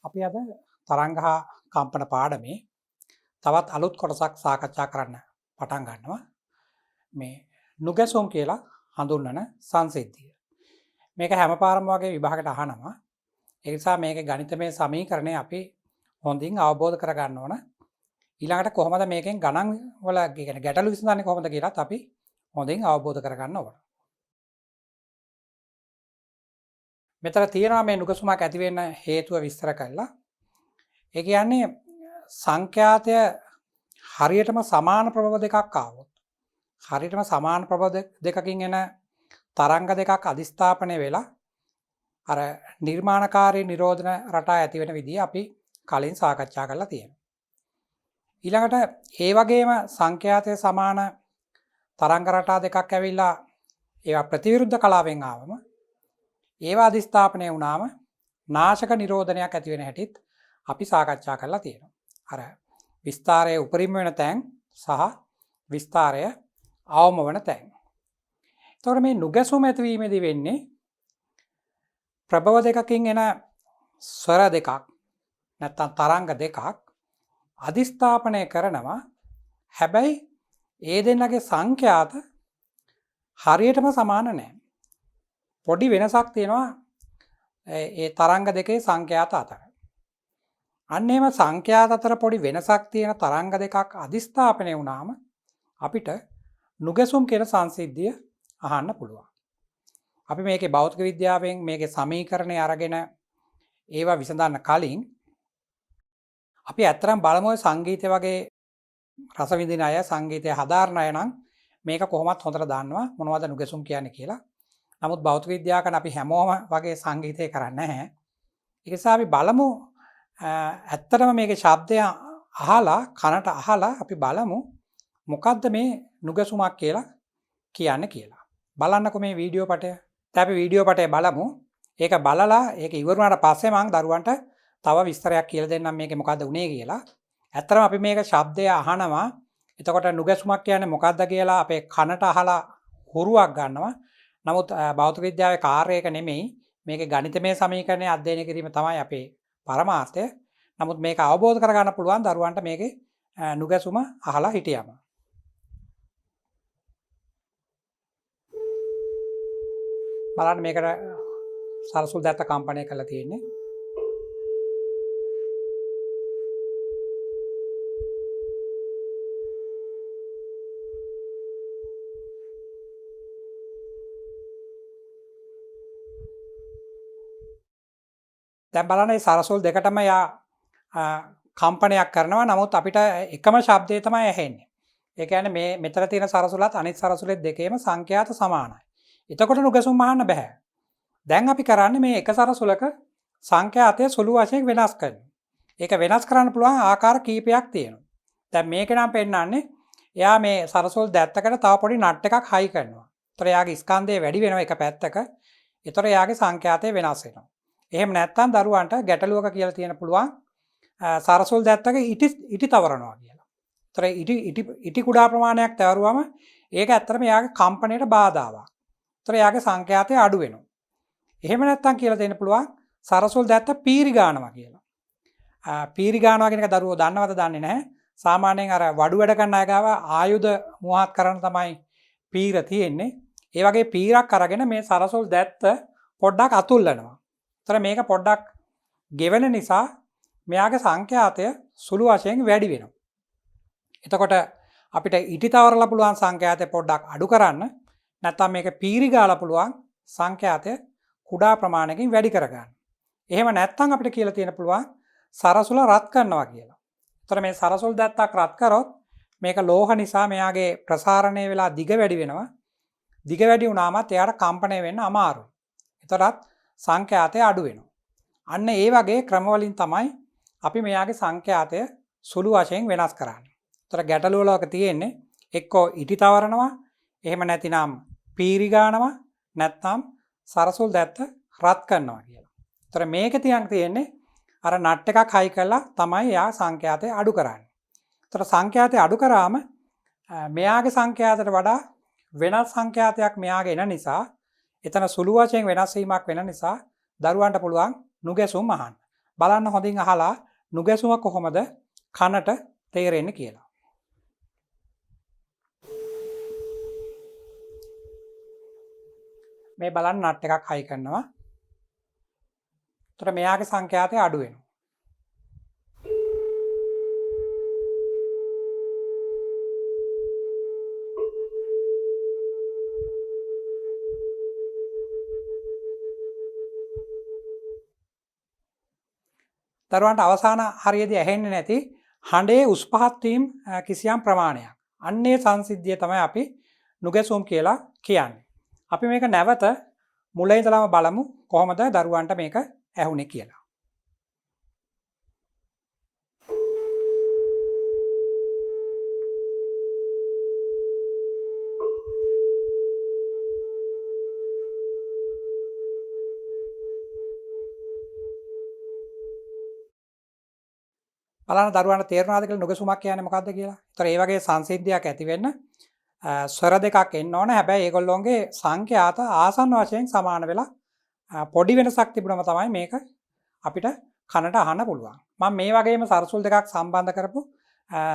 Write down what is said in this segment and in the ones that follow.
අපි අද තරංග හා කම්පන පාඩමේ තවත් අලුත් කොටසක් සාකච්ඡා කරන්න පටන් ගන්නවා. මේ නුගැසුම් කියලා හඳුන්වන සංසිද්ධිය. මේක හැම පාරම වගේ විභාගයට අහනවා. ඒ නිසා මේකේ ගණිතමය සමීකරණය අපි හොඳින් අවබෝධ කරගන්න ඕන. ඊළඟට කොහොමද මේකෙන් ගණන් වල කියන්නේ ගැටලු විසඳන්නේ කොහොමද කියලාත් අපි හොඳින් අවබෝධ කරගන්න ඕන. මෙතන තියෙනවා මේ නුගසුමක් ඇති වෙන්න හේතුව විස්තර කරලා. ඒ කියන්නේ සංඛ්‍යාතය හරියටම සමාන ප්‍රභව දෙකක් ආවොත් හරියටම සමාන ප්‍රභව දෙකකින් එන තරංග දෙකක් අධිස්ථාපනය වෙලා අර නිර්මාණකාරී නිරෝධන රටා ඇති වෙන විදිහ අපි කලින් සාකච්ඡා කරලා තියෙනවා. ඊළඟට ඒ වගේම සංඛ්‍යාතය සමාන තරංග රටා දෙකක් ඇවිල්ලා ඒවා ප්‍රතිවිරුද්ධ කලාවෙන් ආවම ඒවා අධිස්ථාපනය වුණාම නාශක නිරෝධනයක් ඇති වෙන හැටිත් අපි සාකච්ඡා කරලා තියෙනවා. අර විස්තරයේ උපරිම වෙන තැන් සහ විස්තරය අවම වෙන තැන්. එතකොට මේ නුගැසුම ඇතිවීමේදී වෙන්නේ ප්‍රභව දෙකකින් එන ස්වර දෙකක් නැත්නම් තරංග දෙකක් අධිස්ථාපනය කරනවා. හැබැයි ඒ දෙන්නගේ සංඛ්‍යාත හරියටම සමාන නැහැ. පොඩි වෙනසක් තියෙනවා ඒ තරංග දෙකේ සංඛ්‍යාත අතර. අන්න එහෙම සංඛ්‍යාත අතර පොඩි වෙනසක් තියෙන තරංග දෙකක් අධිස්ථාපනය වුණාම අපිට නුගැසුම් කියන සංසිද්ධිය අහන්න පුළුවන්. අපි මේකේ භෞතික විද්‍යාවෙන් මේකේ සමීකරණය අරගෙන ඒවා විසඳන්න කලින් අපි ඇත්තටම බලමු සංගීතය වගේ රස විඳින අය සංගීතය හදාරන අය නම් මේක කොහොමත් හොඳට දන්නවා මොනවද නුගැසුම් කියන්නේ කියලා. නමුත් භෞතික විද්‍යාවකන අපි හැමෝම වගේ සංගීතය කරන්නේ නැහැ. ඒ නිසා අපි බලමු ඇත්තටම මේකේ ශබ්දය අහලා කනට අහලා අපි බලමු මොකද්ද මේ නුගැසුමක් කියලා කියන්නේ කියලා. බලන්නකො මේ වීඩියෝ පටය. දැන් අපි වීඩියෝ පටය බලමු. ඒක බලලා ඒක ඉවර වුණාට පස්සේ මම දරුවන්ට තව විස්තරයක් කියලා දෙන්නම් මේකේ මොකද්ද උනේ කියලා. ඇත්තටම අපි මේක ශබ්දය අහනවා. එතකොට නුගැසුමක් කියන්නේ මොකද්ද කියලා අපේ කනට අහලා හුරුවක් ගන්නවා. නමුත් භෞතික විද්‍යාවේ කාර්යයක නෙමෙයි මේකේ ගණිතමය සමීකරණය අධ්‍යයනය කිරීම තමයි අපේ පරමාර්ථය. නමුත් මේක අවබෝධ කරගන්න පුළුවන් දරුවන්ට මේකේ නුගැසුම අහලා හිටියම. බලන්න මේකට සරසුල් දත්ත කම්පණය කරලා තියෙන්නේ. දැන් බලන්න මේ සරසුල් දෙකටම යා කම්පනයක් කරනවා. නමුත් අපිට එකම ශබ්දය තමයි ඇහෙන්නේ. ඒ කියන්නේ මේ මෙතන තියෙන සරසුලත් අනිත් සරසුලෙත් දෙකේම සංඛ්‍යාත සමානයි. එතකොට නුගැසුම් අහන්න බෑ. දැන් අපි කරන්නේ මේ එක සරසුලක සංඛ්‍යාතය සුළු වශයෙන් වෙනස් කරනවා. ඒක වෙනස් කරන්න පුළුවන් ආකාර කීපයක් තියෙනවා. දැන් මේක නම් පෙන්නන්නේ එයා මේ සරසුල් දැත්තකට තව පොඩි නට් එකක් හයි කරනවා. ඒතර එයාගේ ස්කන්ධය වැඩි වෙනවා එක පැත්තක. ඒතර එයාගේ සංඛ්‍යාතය වෙනස් වෙනවා. එහෙම නැත්නම් දරුවන්ට ගැටලුවක කියලා තියෙන පුළුවන් සරසුල් දැත්තක ඉටි තවරනවා කියලා. ඒතර ඉටි කුඩා ප්‍රමාණයක් තවරුවම ඒක ඇත්තටම එයාගේ කම්පණයට බාධාවක්. ඒතර එයාගේ සංඛ්‍යාතය අඩු වෙනවා. එහෙම නැත්නම් කියලා දෙන්න පුළුවන් සරසුල් දැත්ත පීරි ගන්නවා කියලා. පීරි ගන්නවා කියන එක දරුවෝ දන්නවද දන්නේ නැහැ. සාමාන්‍යයෙන් අර වඩු වැඩ කරන අය ගාව ආයුධ මුවහත් කරන්න තමයි පීර තියෙන්නේ. ඒ වගේ පීරක් අරගෙන මේ සරසුල් දැත්ත පොඩ්ඩක් අතුල්ලනවා. ඒතර මේක පොඩ්ඩක් ගෙවෙන නිසා මෙයාගේ සංඛ්‍යාතය සුළු වශයෙන් වැඩි වෙනවා. එතකොට අපිට ඉටි තවරලා පුළුවන් සංඛ්‍යාතය පොඩ්ඩක් අඩු කරන්න නැත්නම් මේක පීරි ගාලා පුළුවන් සංඛ්‍යාතය කුඩා ප්‍රමාණයකින් වැඩි කරගන්න. එහෙම නැත්නම් අපිට කියලා තියෙන පුළුවන් සරසුල රත් කරනවා කියලා. ඒතර මේ සරසුල් දැත්තක් රත් කරොත් මේක ලෝහ නිසා මෙයාගේ ප්‍රසාරණය වෙලා දිග වැඩි වෙනවා. දිග වැඩි වුණාමත් එයාට කම්පණය වෙන්න අමාරුයි. ඒතරත් සංඛ්‍යාතය අඩු වෙනවා. අන්න ඒ වගේ ක්‍රමවලින් තමයි අපි මෙයාගේ සංඛ්‍යාතය සුළු වශයෙන් වෙනස් කරන්නේ. ඒතර ගැටලුව වලක තියෙන්නේ එක්කෝ ඉටි තවරනවා, එහෙම නැතිනම් පීරි ගන්නවා, නැත්නම් සරසුල් දැත්ත රත් කරනවා කියලා. ඒතර මේකේ තියෙන්නේ අර නට් එකක් හයි කරලා තමයි යා සංඛ්‍යාතය අඩු කරන්නේ. ඒතර සංඛ්‍යාතය අඩු කරාම මෙයාගේ සංඛ්‍යාතයට වඩා වෙනස් සංඛ්‍යාතයක් මෙයාගේ එන නිසා එතන සුළු වශයෙන් වෙනස් වීමක් වෙන නිසා දරුවන්ට පුළුවන් නුගැසුම් අහන්න. බලන්න හොඳින් අහලා නුගැසුම කොහොමද කනට තේරෙන්නේ කියලා. මේ බලන්න නට් එකක් හයි කරනවා. එතකොට මෙයාගේ සංඛ්‍යාතය අඩු වෙනවා. දරුවන්ට අවසාන හරියදී ඇහෙන්නේ නැති හඬේ උස් පහත් වීම කිසියම් ප්‍රමාණයක්. අන්නේ සංසිද්ධිය තමයි අපි නුගැසුම් කියලා කියන්නේ. අපි මේක නැවත මුල ඉඳලම බලමු කොහොමද දරුවන්ට මේක ඇහුනේ කියලා. බලන්න දරුවන්ට තේරුණාද කියලා නුගසුමක් කියන්නේ මොකක්ද කියලා. ඒතර ඒ වගේ සංසිද්ධියක් ඇති වෙන්න ස්වර දෙකක් එන්න ඕන. හැබැයි ඒගොල්ලෝගේ සංඛ්‍යාත ආසන්න වශයෙන් සමාන වෙලා පොඩි වෙනසක් තිබුණම තමයි මේක අපිට කනට අහන්න පුළුවන්. මම මේ වගේම සරසුල් දෙකක් සම්බන්ධ කරපු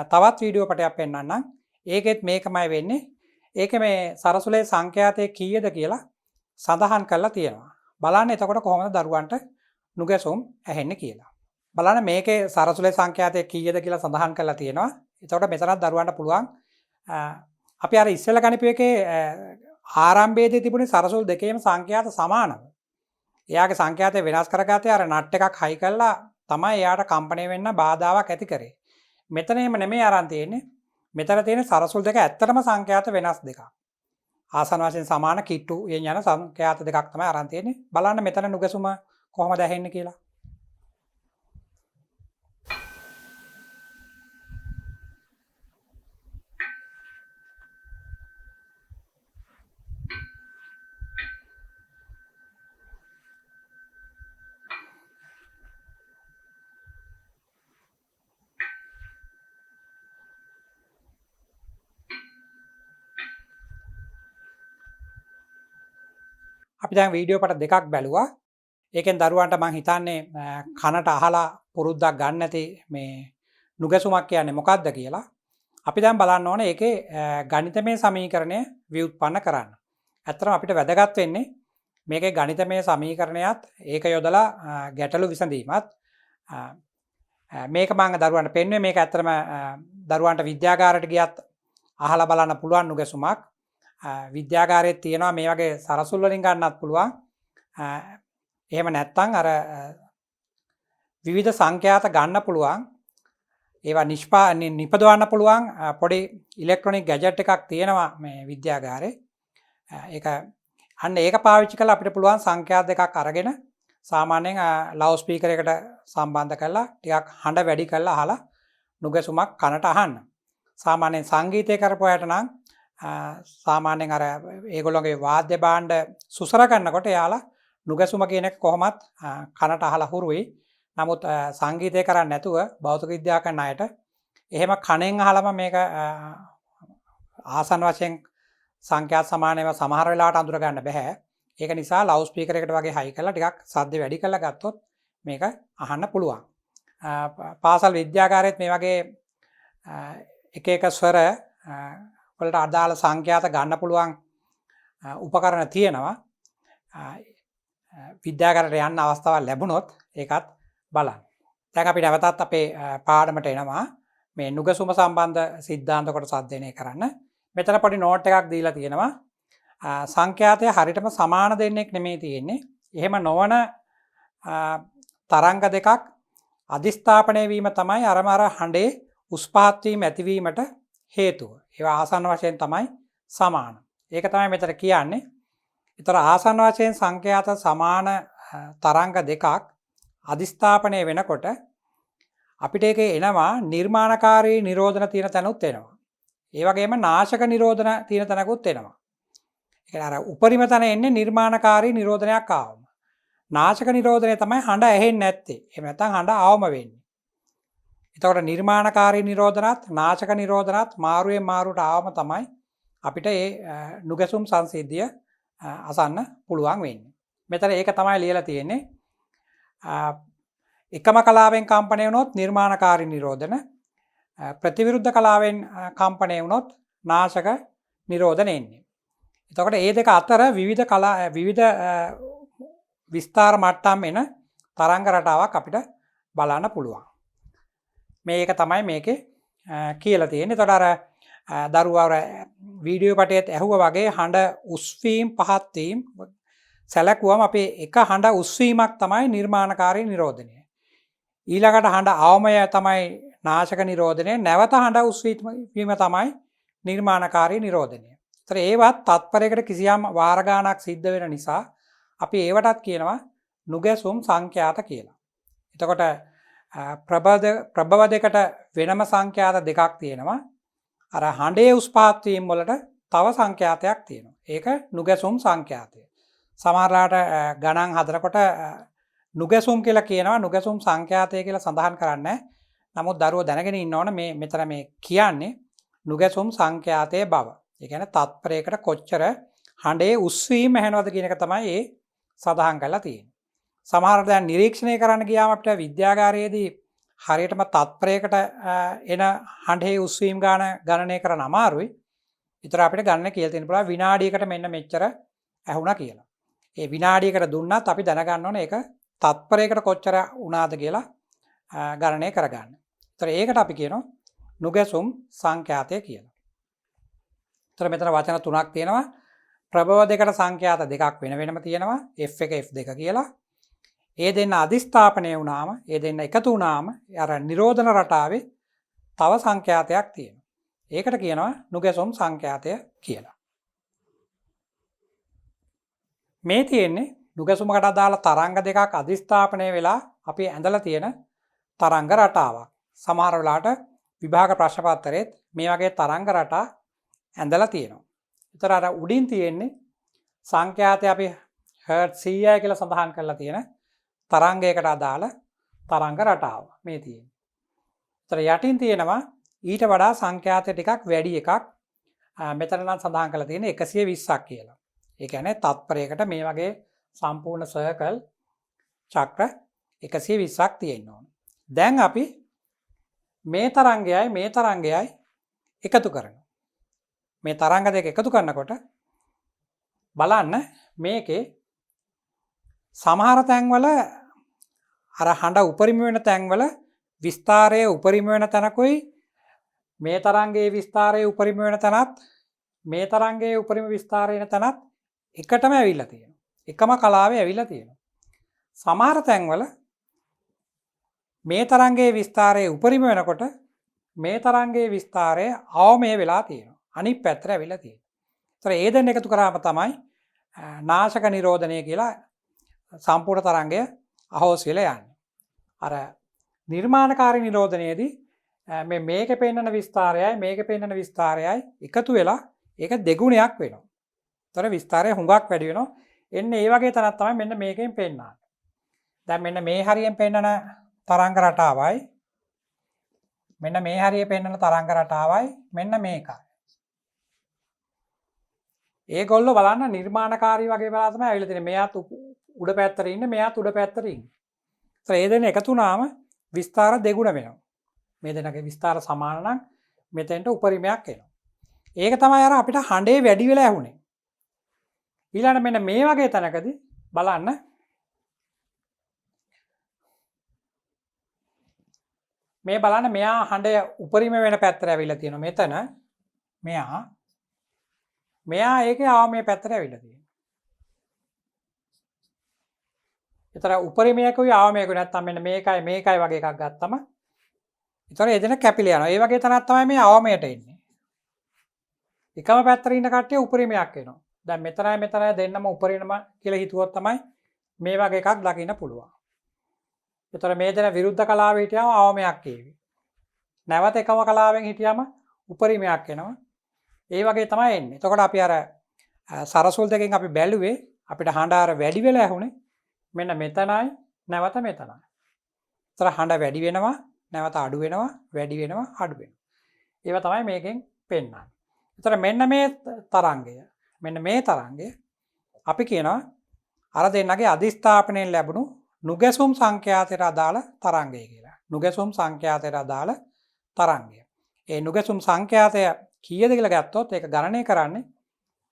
තවත් වීඩියෝ පටයක් පෙන්නන්නම්. ඒකෙත් මේකමයි වෙන්නේ. ඒකේ මේ සරසුලේ සංඛ්‍යාතය කීයද කියලා සඳහන් කරලා තියෙනවා. බලන්න එතකොට කොහොමද දරුවන්ට නුගැසුම් ඇහෙන්නේ කියලා. බලන්න මේකේ සරසුලේ සංඛ්‍යාතය කීයද කියලා සඳහන් කරලා තියෙනවා. එතකොට මෙතනත් දරුවන්ට පුළුවන් අපි අර ඉස්සෙල්ලා ගණිපු එකේ ආරම්භයේදී තිබුණේ සරසුල් දෙකේම සංඛ්‍යාත සමානව. එයාගේ සංඛ්‍යාතය වෙනස් කරගත්තේ අර නට් එකක් හයි කරලා තමයි එයාට කම්පණය වෙන්න බාධාවක් ඇති කරේ. මෙතන එහෙම නෙමෙයි අරන් තියෙන්නේ. මෙතන තියෙන සරසුල් දෙක ඇත්තටම සංඛ්‍යාත වෙනස් දෙකක්. ආසන වශයෙන් සමාන කිට්ටු යන සංඛ්‍යාත දෙකක් තමයි අරන් තියෙන්නේ. බලන්න මෙතන නුගසුම කොහොමද ඇහෙන්නේ කියලා. අපි දැන් වීඩියෝ පට දෙකක් බැලුවා. ඒකෙන් දරුවන්ට මම හිතන්නේ කනට අහලා පුරුද්දක් ගන්න නැති මේ නුගසුමක් කියන්නේ මොකක්ද කියලා. අපි දැන් බලන්න ඕනේ ඒකේ ගණිතමය සමීකරණය ව්‍යුත්පන්න කරන්න. ඇත්තටම අපිට වැදගත් වෙන්නේ මේකේ ගණිතමය සමීකරණයත් ඒක යොදලා ගැටලු විසඳීමත්. මේක මම දරුවන්ට පෙන්වුවේ මේක ඇත්තටම දරුවන්ට විද්‍යාගාරයට ගියත් අහලා බලන්න පුළුවන් නුගසුමක්. විද්‍යාගාරයේ තියෙනවා මේ වගේ සරසුල් වලින් ගන්නත් පුළුවන්. එහෙම නැත්නම් අර විවිධ සංඛ්‍යාත ගන්න පුළුවන්. ඒවා නිපදවන්න පුළුවන් පොඩි ඉලෙක්ට්‍රොනික ගැජට් එකක් තියෙනවා මේ විද්‍යාගාරේ. ඒක පාවිච්චි කරලා අපිට පුළුවන් සංඛ්‍යාත දෙකක් අරගෙන සාමාන්‍යයෙන් ලවුඩ් ස්පීකර් එකට සම්බන්ධ කරලා ටිකක් හඬ වැඩි කරලා අහලා නුගසුමක් කනට අහන්න. සාමාන්‍යයෙන් සංගීතය කරපුවාට නම් සාමාන්‍යයෙන් අර ඒගොල්ලෝගේ වාද්‍ය භාණ්ඩ සුසර කරනකොට එයාලා නුගසුම කියන එක කොහොමත් කනට අහලා හුරුයි. නමුත් සංගීතය කරන්නේ නැතුව භෞතික විද්‍යාව කරන අයට එහෙම කණෙන් අහලම මේක ආසන්න වශයෙන් සංඛ්‍යාත සමානව සමහර වෙලාවට අඳුර ගන්න බෑ. ඒක නිසා ලවුඩ් ස්පීකර් එකට වගේ හයි කරලා ටිකක් ශබ්ද වැඩි කරලා ගත්තොත් මේක අහන්න පුළුවන්. පාසල් විද්‍යාගාරයේත් මේ වගේ එක එක ස්වර වලට අදාළ සංඛ්‍යාත ගන්න පුළුවන් උපකරණ තියෙනවා. විද්‍යාගාරයට යන්න අවස්ථාවක් ලැබුණොත් ඒකත් බලන්න. දැන් අපි නැවතත් අපේ පාඩමට එනවා. මේ නුගසුම සම්බන්ධ සිද්ධාන්ත කොටස අධ්‍යයනය කරන්න. මෙතන පොඩි නෝට් එකක් දීලා තියෙනවා. සංඛ්‍යාතය හරියටම සමාන දෙන්නෙක් නෙමෙයි තියෙන්නේ. එහෙම නොවන තරංග දෙකක් අධිස්ථාපනය වීම තමයි අර හඬේ උස් පහත් වීම ඇතිවීමට හේතුව. ඒවා ආසන්න වශයෙන් තමයි සමාන. ඒක තමයි මෙතන කියන්නේ. ඒතර ආසන්න වශයෙන් සංඛ්‍යාත සමාන තරංග දෙකක් අධිස්ථාපනය වෙනකොට අපිට ඒකේ එනවා නිර්මාණකාරී නිරෝධන තියෙන තැනුත් එනවා. ඒ වගේම නාශක නිරෝධන තියෙන තැනකුත් එනවා. ඒ කියන්නේ අර උපරිම තැන එන්නේ නිර්මාණකාරී නිරෝධනයක් ආවම. නාශක නිරෝධනය තමයි හඬ ඇහෙන්නේ නැත්තේ. එහෙම නැත්නම් හඬ ආවම වෙන්නේ. එතකොට නිර්මාණකාරී නිරෝධනත් නාශක නිරෝධනත් මාරුවෙන් මාරුවට ආවම තමයි අපිට මේ නුගසුම් සංසිද්ධිය අසන්න පුළුවන් වෙන්නේ. මෙතන ඒක තමයි ලියලා තියෙන්නේ. එකම කලාවෙන් කම්පණය වුණොත් නිර්මාණකාරී නිරෝධන, ප්‍රතිවිරුද්ධ කලාවෙන් කම්පණය වුණොත් නාශක නිරෝධන එන්නේ. එතකොට ඒ දෙක අතර විවිධ විස්තාර මට්ටම් එන තරංග රටාවක් අපිට බලන්න පුළුවන්. මේක තමයි මේකේ කියලා තියෙන්නේ. එතකොට අර දරුවා වීඩියෝ පටයේත් ඇහුවා වගේ හඬ උස්වීම පහත් වීම සැලකුවම අපේ එක හඬ උස්වීමක් තමයි නිර්මාණකාරී නිරෝධනය. ඊළඟට හඬ අවමය තමයි නාශක නිරෝධනය. නැවත හඬ උස්වීම තමයි නිර්මාණකාරී නිරෝධනය. ඒතර ඒවත් තත්පරයකට කිසියම් වාර ගාණක් සිද්ධ වෙන නිසා අපි ඒවටත් කියනවා නුගැසුම් සංඛ්‍යාත කියලා. එතකොට ප්‍රභව දෙකට වෙනම සංඛ්‍යාත දෙකක් තියෙනවා. අර හඬේ උස් පහත් වීම වලට තව සංඛ්‍යාතයක් තියෙනවා. ඒක නුගැසුම් සංඛ්‍යාතය. සමහරලාට ගණන් හදනකොට නුගැසුම් කියලා කියනවා, නුගැසුම් සංඛ්‍යාතය කියලා සඳහන් කරන්නේ. නමුත් දරුවෝ දැනගෙන ඉන්න ඕන මේ මෙතන මේ කියන්නේ නුගැසුම් සංඛ්‍යාතයේ බව. ඒ කියන්නේ තත්පරයකට කොච්චර හඬේ උස්වීම ඇහෙනවද කියන එක තමයි ඒ සඳහන් කරලා තියෙන්නේ. සමහරවිට දැන් නිරීක්ෂණය කරන්න ගියාම අපිට විද්‍යාගාරයේදී හරියටම තත්පරයකට එන හඬේ උස්වීම ගාන ගණනය කරන්න අමාරුයි. විතර අපිට ගණන කියලා තියෙන පුළුවන් විනාඩියකට මෙන්න මෙච්චර ඇහුණා කියලා. ඒ විනාඩියකට දුන්නත් අපි දැනගන්න ඕනේ ඒක තත්පරයකට කොච්චර වුණාද කියලා ගණනය කරගන්න. ඒතර ඒකට අපි කියනවා නුගැසුම් සංඛ්‍යාතය කියලා. ඒතර මෙතන වචන තුනක් තියෙනවා. ප්‍රභව දෙකට සංඛ්‍යාත දෙකක් වෙන වෙනම තියෙනවා. F1 F2 කියලා. ඒ දෙන්න අධිස්ථාපනය වුණාම, ඒ දෙන්න එකතු වුණාම අර නිරෝධන රටාවේ තව සංඛ්‍යාතයක් තියෙනවා. ඒකට කියනවා නුගැසුම් සංඛ්‍යාතය කියලා. මේ තියෙන්නේ නුගැසුමකට අදාළ තරංග දෙකක් අධිස්ථාපනය වෙලා අපි ඇඳලා තියෙන තරංග රටාවක්. සමහර වෙලාවට විභාග ප්‍රශ්න පත්‍රයේත් මේ වගේ තරංග රටා ඇඳලා තියෙනවා. ඒතර අර උඩින් තියෙන්නේ සංඛ්‍යාතය අපි හර්ට් 100යි කියලා සඳහන් කරලා තියෙන තරංගයකට අදාළ තරංග රටාව මේ තියෙන්නේ. ඒතර යටින් තියෙනවා ඊට වඩා සංඛ්‍යාතය ටිකක් වැඩි එකක්. මෙතන නම් සඳහන් කරලා තියෙන්නේ 120ක් කියලා. ඒ කියන්නේ තත්පරයකට මේ වගේ සම්පූර්ණ සර්කල් චක්‍ර 120ක් තියෙන්න ඕන. දැන් අපි මේ තරංගයයි එකතු කරනවා. මේ තරංග දෙක එකතු කරනකොට බලන්න මේකේ සමහර තැන්වල අර හඬ උපරිම වෙන තැන්වල විස්තාරයේ උපරිම වෙන තැනකුයි මේ තරංගයේ විස්තාරයේ උපරිම වෙන තැනත් මේ තරංගයේ උපරිම විස්තාරය වෙන තැනත් එකටම ඇවිල්ලා තියෙනවා. එකම කලාවේ ඇවිල්ලා තියෙනවා. සමහර තැන්වල මේ තරංගයේ විස්තාරයේ උපරිම වෙනකොට මේ තරංගයේ විස්තාරය අවමය වෙලා තියෙනවා. අනිත් පැත්තට ඇවිල්ලා තියෙනවා. ඒතර ඒ දෙන්න එකතු කරාම තමයි නාශක නිරෝධනය කියලා සම්පූර්ණ තරංගය අහෝස් වෙලා යන්නේ. අර නිර්මාණකාරී නිරෝධනයේදී මේකේ පෙන්නන විස්තාරයයි මේකේ පෙන්නන විස්තාරයයි එකතු වෙලා ඒක දෙගුණයක් වෙනවා. ඒතර විස්තාරය හුඟක් වැඩි වෙනවා. එන්නේ ඒ වගේ තැනක් තමයි මෙන්න මේකෙන් පෙන්නන්නේ. දැන් මෙන්න මේ හරියෙන් පෙන්නන තරංග රටාවයි මෙන්න මේ හරියේ පෙන්නන තරංග රටාවයි මෙන්න මේකයි. ඒගොල්ලෝ බලන්න නිර්මාණකාරී වගේ වෙලා තමයි ඇවිල්ලා තියෙන්නේ. මෙයාත් උඩ පැත්තට ඉන්නේ, මෙයාත් උඩ පැත්තට ඉන්නේ. ඒතර ඒ දෙන්න එකතු වුණාම විස්තාර දෙගුණ වෙනවා. මේ දෙන්නගේ විස්තාර සමාන නම් මෙතෙන්ට උපරිමයක් එනවා. ඒක තමයි අර අපිට හඬේ වැඩි වෙලා ඇහුනේ. ඊළඟට මෙන්න මේ වගේ තැනකදී බලන්න මේ බලන්න මෙයා හඬ උපරිම වෙන පැත්තට ඇවිල්ලා තියෙනවා. මෙතන මෙයා ඒකේ ආවමේ පැත්තට ඇවිල්ලා තියෙනවා. ඒතර උපරිමයකුයි ආවමයකුයි නැත්තම් මෙන්න මේකයි වගේ එකක් ගත්තම ඒතර එදෙන කැපිලා යනවා. ඒ වගේ තැනක් තමයි මේ ආවමයට එන්නේ. එකම පැත්තට ඉන්න කට්ටිය උපරිමයක් එනවා. දැන් මෙතනයි දෙන්නම උපරිම කියලා හිතුවොත් තමයි මේ වගේ එකක් දකින්න පුළුවන්. ඒතර මේ දෙන විරුද්ධ කලාවේ හිටියම ආවමයක් ඒවි. නැවත එකම කලාවෙන් හිටියම උපරිමයක් එනවා. ඒ වගේ තමයි එන්නේ. එතකොට අපි අර සරසුල් දෙකෙන් අපි බැලුවේ අපිට හඬ අර වැඩි වෙලා ඇහුනේ. මෙන්න මෙතනයි නැවත මෙතනයි. ඒතර හඬ වැඩි වෙනවා, නැවත අඩු වෙනවා, වැඩි වෙනවා, අඩු වෙනවා. ඒවා තමයි මේකෙන් පෙන්නන්නේ. ඒතර මෙන්න මේ තරංගය අපි කියනවා අර දෙන්නගේ අධිස්ථාපනයෙන් ලැබුණු නුගැසුම් සංඛ්‍යාතයට අදාළ තරංගය කියලා. නුගැසුම් සංඛ්‍යාතයට අදාළ තරංගය. ඒ නුගැසුම් සංඛ්‍යාතය කීයද කියලා ගත්තොත් ඒක ගණනය කරන්නේ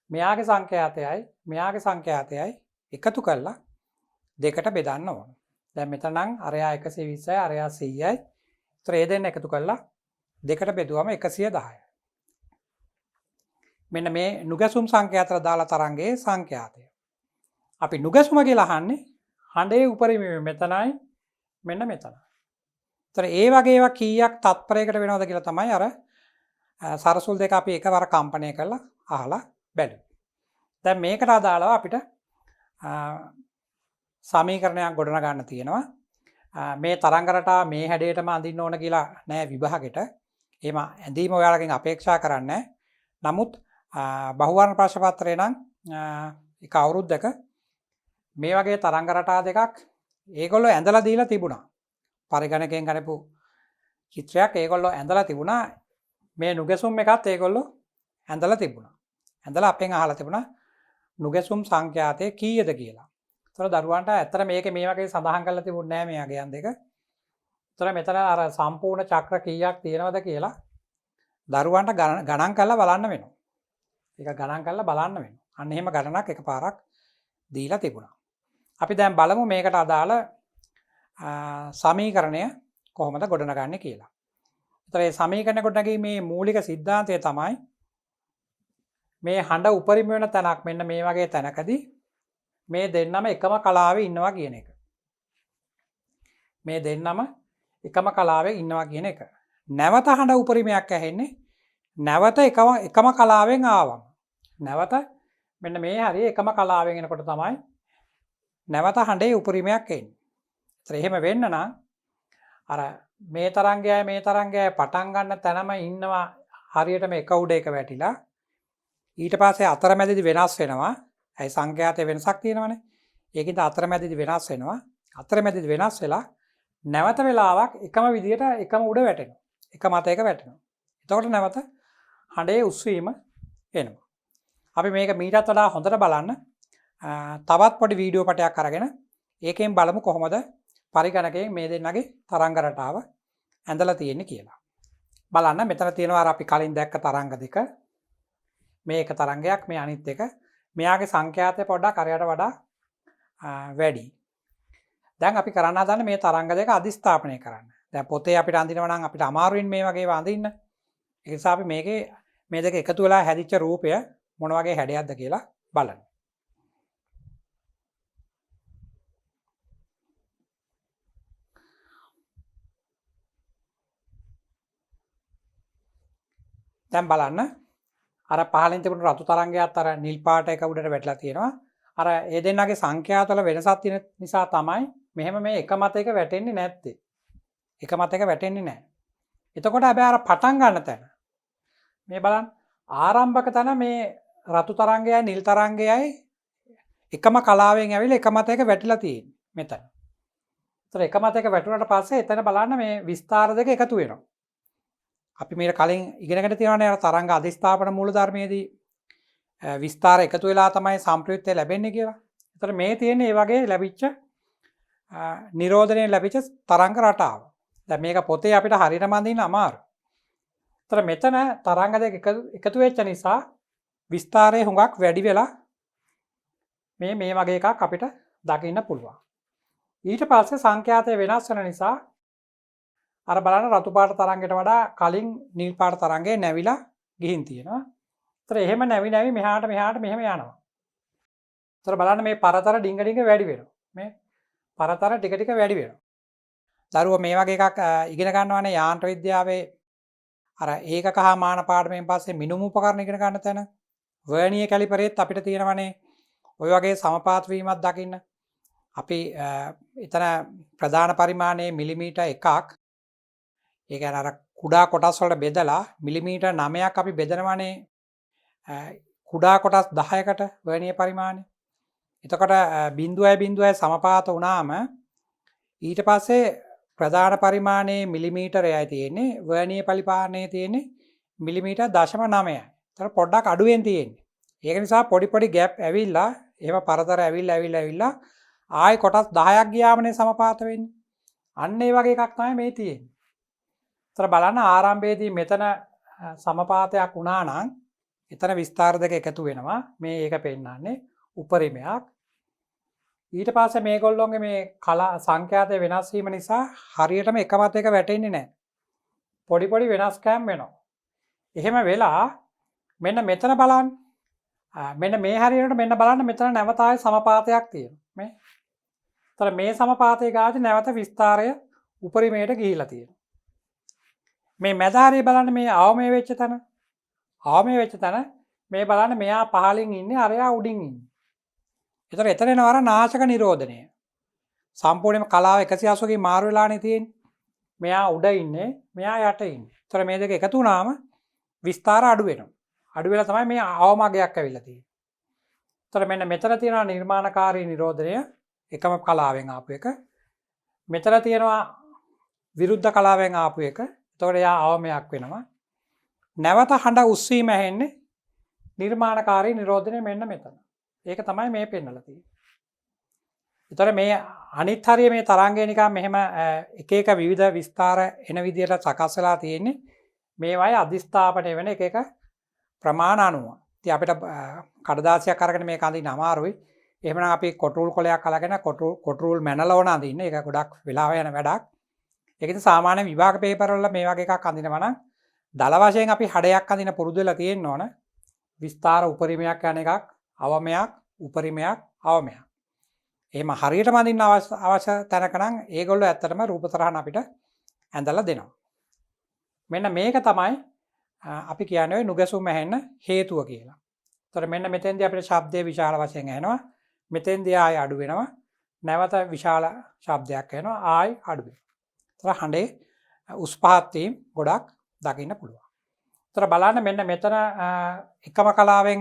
මෙයාගේ සංඛ්‍යාතයයි මෙයාගේ සංඛ්‍යාතයයි එකතු කරලා දෙකට බෙදන්න ඕන. දැන් මෙතන නම් අරයා 120යි අරයා 100යි. ඒතර ඒ දෙන්න එකතු කරලා දෙකට බෙදුවම 110යි. මෙන්න මේ නුගැසුම් සංඛ්‍යාතයට දාලා තරංගයේ සංඛ්‍යාතය. අපි නුගැසුම කියලා අහන්නේ හඬේ උපරිමය මෙතනයි මෙන්න මෙතනයි. ඒතර ඒ වගේ ඒවා කීයක් තත්පරයකට වෙනවද කියලා තමයි අර සරසුල් දෙක අපි එකවර කම්පණය කරලා අහලා බැලුවේ. දැන් මේකට අදාළව අපිට සමීකරණයක් ගොඩනගන්න තියෙනවා. මේ තරංග රටාව මේ හැඩයටම අඳින්න ඕන කියලා නෑ විභාගෙට. එහෙම ඇඳීම ඔයාලගෙන් අපේක්ෂා කරන්නේ නැහැ. නමුත් බහුවර්ණ ප්‍රශ්න පත්‍රේ නම් එක අවුරුද්දක මේ වගේ තරංග රටා දෙකක් ඒගොල්ලෝ ඇඳලා දීලා තිබුණා. පරිගණකයෙන් ගණපු චිත්‍රයක් ඒගොල්ලෝ ඇඳලා තිබුණා. මේ නුගැසුම් එකත් ඒගොල්ලෝ ඇඳලා තිබුණා. ඇඳලා අපෙන් අහලා තිබුණා නුගැසුම් සංඛ්‍යාතය කීයද කියලා. ඒතර දරුවන්ට ඇත්තට මේකේ මේ වගේ සඳහන් කරලා තිබුණේ නැහැ මේ අගයන් දෙක. ඒතර මෙතන අර සම්පූර්ණ චක්‍ර කීයක් තියෙනවද කියලා දරුවන්ට ගණන් කරලා බලන්න වෙනවා. ඒක ගණන් කරලා බලන්න වෙනවා. අන්න එහෙම ගණනක් එකපාරක් දීලා තිබුණා. අපි දැන් බලමු මේකට අදාළ සමීකරණය කොහොමද ගොඩනගන්නේ කියලා. ඒතර මේ සමීකරණ ගොඩනගීමේ මූලික સિદ્ધාන්තය තමයි මේ හඬ උපරිම වෙන තැනක් මෙන්න මේ වගේ තැනකදී මේ දෙන්නම එකම කලාවේ ඉන්නවා කියන එක. මේ දෙන්නම එකම කලාවේ ඉන්නවා කියන එක. නැවත හඬ උපරිමයක් ඇහෙන්නේ නැවත එකම කලාවෙන් ආවම. නැවත මෙන්න මේ හරිය එකම කලාවෙන් එනකොට තමයි නැවත හඬේ උපරිමයක් එන්නේ. ඒතර එහෙම වෙන්න නම් අර මේ තරංගයයි පටන් ගන්න තැනම ඉන්නවා හරියටම එක උඩ එක වැටිලා ඊට පස්සේ අතරමැදදී වෙනස් වෙනවා. ඇයි සංඛ්‍යාතයේ වෙනසක් තියෙනවනේ. ඒකින්ද අතරමැදදී වෙනස් වෙනවා. අතරමැදදී වෙනස් වෙලා නැවත වෙලාවක් එකම විදියට එකම උඩ වැටෙනවා. එක මතයක වැටෙනවා. එතකොට නැවත හඬේ උස්වීම එනවා. අපි මේක මීටත් වඩා හොඳට බලන්න තවත් පොඩි වීඩියෝ පටයක් අරගෙන ඒකෙන් බලමු කොහොමද පරිගණකයෙන් මේ දෙන්නගේ තරංග රටාව ඇඳලා තියෙන්නේ කියලා. බලන්න මෙතන තියෙනවා අර අපි කලින් දැක්ක තරංග දෙක. මේ එක තරංගයක් මේ අනිත් එක. මෙයාගේ සංඛ්‍යාතය පොඩ්ඩක් අරයට වඩා වැඩි. දැන් අපි කරන්න හදන්නේ මේ තරංග දෙක අධිස්ථාපනය කරන්න. දැන් පොතේ අපිට අඳිනවා නම් අපිට අමාරුයින් මේ වගේ ඒවා අඳින්න. ඒ නිසා අපි මේකේ මේ දෙක එකතු වෙලා හැදිච්ච රූපය මොන වගේ හැඩයක්ද කියලා බලන්න. දැන් බලන්න අර පහලින් තිබුණු රතු තරංගයත් අර නිල් පාට එක උඩට වැටලා තියෙනවා. අර ඒ දෙන්නගේ සංඛ්‍යාතවල වෙනසක් තියෙන නිසා තමයි මෙහෙම මේ එක මතයක වැටෙන්නේ නැත්තේ. එක මතයක වැටෙන්නේ නැහැ. එතකොට හැබැයි අර පටන් ගන්න තැන මේ බලන්න ආරම්භක තැන මේ රතු තරංගයයි නිල් තරංගයයි එකම කලාවෙන් ඇවිල්ලා එක මතයක වැටිලා තියෙන්නේ මෙතන. ඒතර එක මතයක වැටුණාට පස්සේ එතන බලන්න මේ විස්තර දෙක එකතු වෙනවා. අපි මේක කලින් ඉගෙනගෙන තියෙනවානේ අර තරංග අධිස්ථාපන මූලධර්මයේදී විස්තර එකතු වෙලා තමයි සම්ප්‍රයුක්තය ලැබෙන්නේ කියලා. ඒතර මේ තියෙන්නේ මේ වගේ ලැබිච්ච නිරෝධණයෙන් ලැබිච්ච තරංග රටාව. දැන් මේක පොතේ අපිට හරියටම අඳින්න අමාරුයි. ඒතර මෙතන තරංග දෙක එකතු වෙච්ච නිසා විස්තරය හුඟක් වැඩි වෙලා මේ වගේ එකක් අපිට දකින්න පුළුවන්. ඊට පස්සේ සංඛ්‍යාතය වෙනස් වෙන නිසා අර බලන්න රතු පාට තරංගයට වඩා කලින් නිල් පාට තරංගය නැවිලා ගිහින් තියෙනවා. ඒතර එහෙම නැවි මෙහාට මෙහෙම යනවා. ඒතර බලන්න මේ පරතර ඩිංග වැඩි වෙනවා. මේ පරතර ටික ටික වැඩි වෙනවා. දරුවෝ මේ වගේ එකක් ඉගෙන ගන්නවානේ යාන්ත්‍ර විද්‍යාවේ අර ඒකක හා මාන පාඩමෙන් පස්සේ මිනුම් උපකරණ ඉගෙන ගන්න තැන වර්නියර් කැලිපරේත් අපිට තියෙනවනේ ওই වගේ සමපාත වීමක් දකින්න. අපි එතන ප්‍රධාන පරිමාණයේ මිලිමීටර් 1ක් ඒ කියන්නේ අර කුඩා කොටස් වලට බෙදලා මිලිමීටර් 9ක් අපි බෙදනවානේ කුඩා කොටස් 10කට වර්නියර් පරිමාණය. එතකොට 0.0 සමපාත වුණාම ඊට පස්සේ ප්‍රධාන පරිමාණයේ මිලිමීටරයයි තියෙන්නේ වර්නියර් පරිමාණයේ තියෙන්නේ මිලිමීටර් 0.9යි. ඒතර පොඩ්ඩක් අඩුවෙන් තියෙන්නේ. ඒක නිසා පොඩි ගෑප් ඇවිල්ලා එහෙම පරතර ඇවිල්ලා ආයි කොටස් 10ක් ගියාමනේ සමපාත වෙන්නේ. අන්න ඒ වගේ එකක් තමයි මේ තියෙන්නේ. ඒතර බලන්න ආරම්භයේදී මෙතන සමපාතයක් වුණා නම් එතන විස්තර දෙක එකතු වෙනවා. මේ ඒක පෙන්නන්නේ උපරිමයක්. ඊට පස්සේ මේගොල්ලොන්ගේ මේ කලා සංඛ්‍යාතය වෙනස් වීම නිසා හරියටම එකමත් එක වැටෙන්නේ නැහැ. පොඩි පොඩි වෙනස්කම් වෙනවා. එහෙම වෙලා මෙන්න මෙතන බලන්න. මෙන්න මේ හරියට මෙන්න බලන්න මෙතන නැවත ආයේ සමපාතයක් තියෙනවා. මේ. ඒතර මේ සමපාතයේ ගාති නැවත විස්තරය උපරිමයට ගිහිලා තියෙනවා. මේ මැද හරිය බලන්න මේ අවමය වෙච්ච තැන. අවමය වෙච්ච තැන මේ බලන්න මෙයා පහලින් ඉන්නේ අරයා උඩින් ඉන්නේ. ඒතර එතන එනවා අර නාශක නිරෝධනය. සම්පූර්ණයෙන්ම කලාව 180කින් මාරු වෙලානේ තියෙන්නේ. මෙයා උඩ ඉන්නේ, මෙයා යට ඉන්නේ. ඒතර මේ දෙක එකතු වුණාම විස්තර අඩු වෙනවා. අඩු වෙලා තමයි මේ අවමගයක් ඇවිල්ලා තියෙන්නේ. ඒතර මෙන්න මෙතන තියෙනවා නිර්මාණකාරී නිරෝධනය එකම කලාවෙන් ආපු එක. මෙතන තියෙනවා විරුද්ධ කලාවෙන් ආපු එක. එතකොට එයා අවමයක් වෙනවා. නැවත හඬ උස්වීම ඇහෙන්නේ නිර්මාණකාරී නිරෝධනය මෙන්න මෙතන. ඒක තමයි මේ පෙන්නලා තියෙන්නේ. ඒතර මේ අනිත් හරිය මේ තරංගය නිකන් මෙහෙම එක එක විවිධ විස්තර එන විදියට සකස් වෙලා තියෙන්නේ. මේවායේ අධිස්ථාපනය වෙන එක එක ප්‍රමාණ අනුව. ඉතින් අපිට කඩදාසියක් අරගෙන මේක අඳින්න අමාරුයි. එහෙමනම් අපි කොටරූල් කොලයක් අරගෙන කොටරූල් මැනලවන අඳින්න. ඒක ගොඩක් වෙලාව යන වැඩක්. ඒක ඉතින් සාමාන්‍ය විභාග පේපර් වල මේ වගේ එකක් අඳිනවා නම් දල වශයෙන් අපි හඩයක් අඳින පුරුදු වෙලා තියෙන්න ඕන. විස්තර උපරිමයක් යන එකක්, අවමයක්, උපරිමයක්, අවමයක්. එහෙම හරියටම අඳින්න අවශ්‍ය තැනක නම් ඒගොල්ලෝ ඇත්තටම රූප තරහන අපිට ඇඳලා දෙනවා. මෙන්න මේක තමයි අපි කියන්නේ නුගසුම් ඇහෙන්න හේතුව කියලා. ඒතර මෙන්න මෙතෙන්දී අපිට ශබ්දයේ විශාල වශයෙන් ඇහෙනවා. මෙතෙන්දී ආය අඩු වෙනවා. නැවත විශාල ශබ්දයක් ඇහෙනවා. ආය අඩු වෙනවා. ඒතර හඬේ උස් පහත් වීම ගොඩක් දකින්න පුළුවන්. ඒතර බලන්න මෙන්න මෙතන එකම කලාවෙන්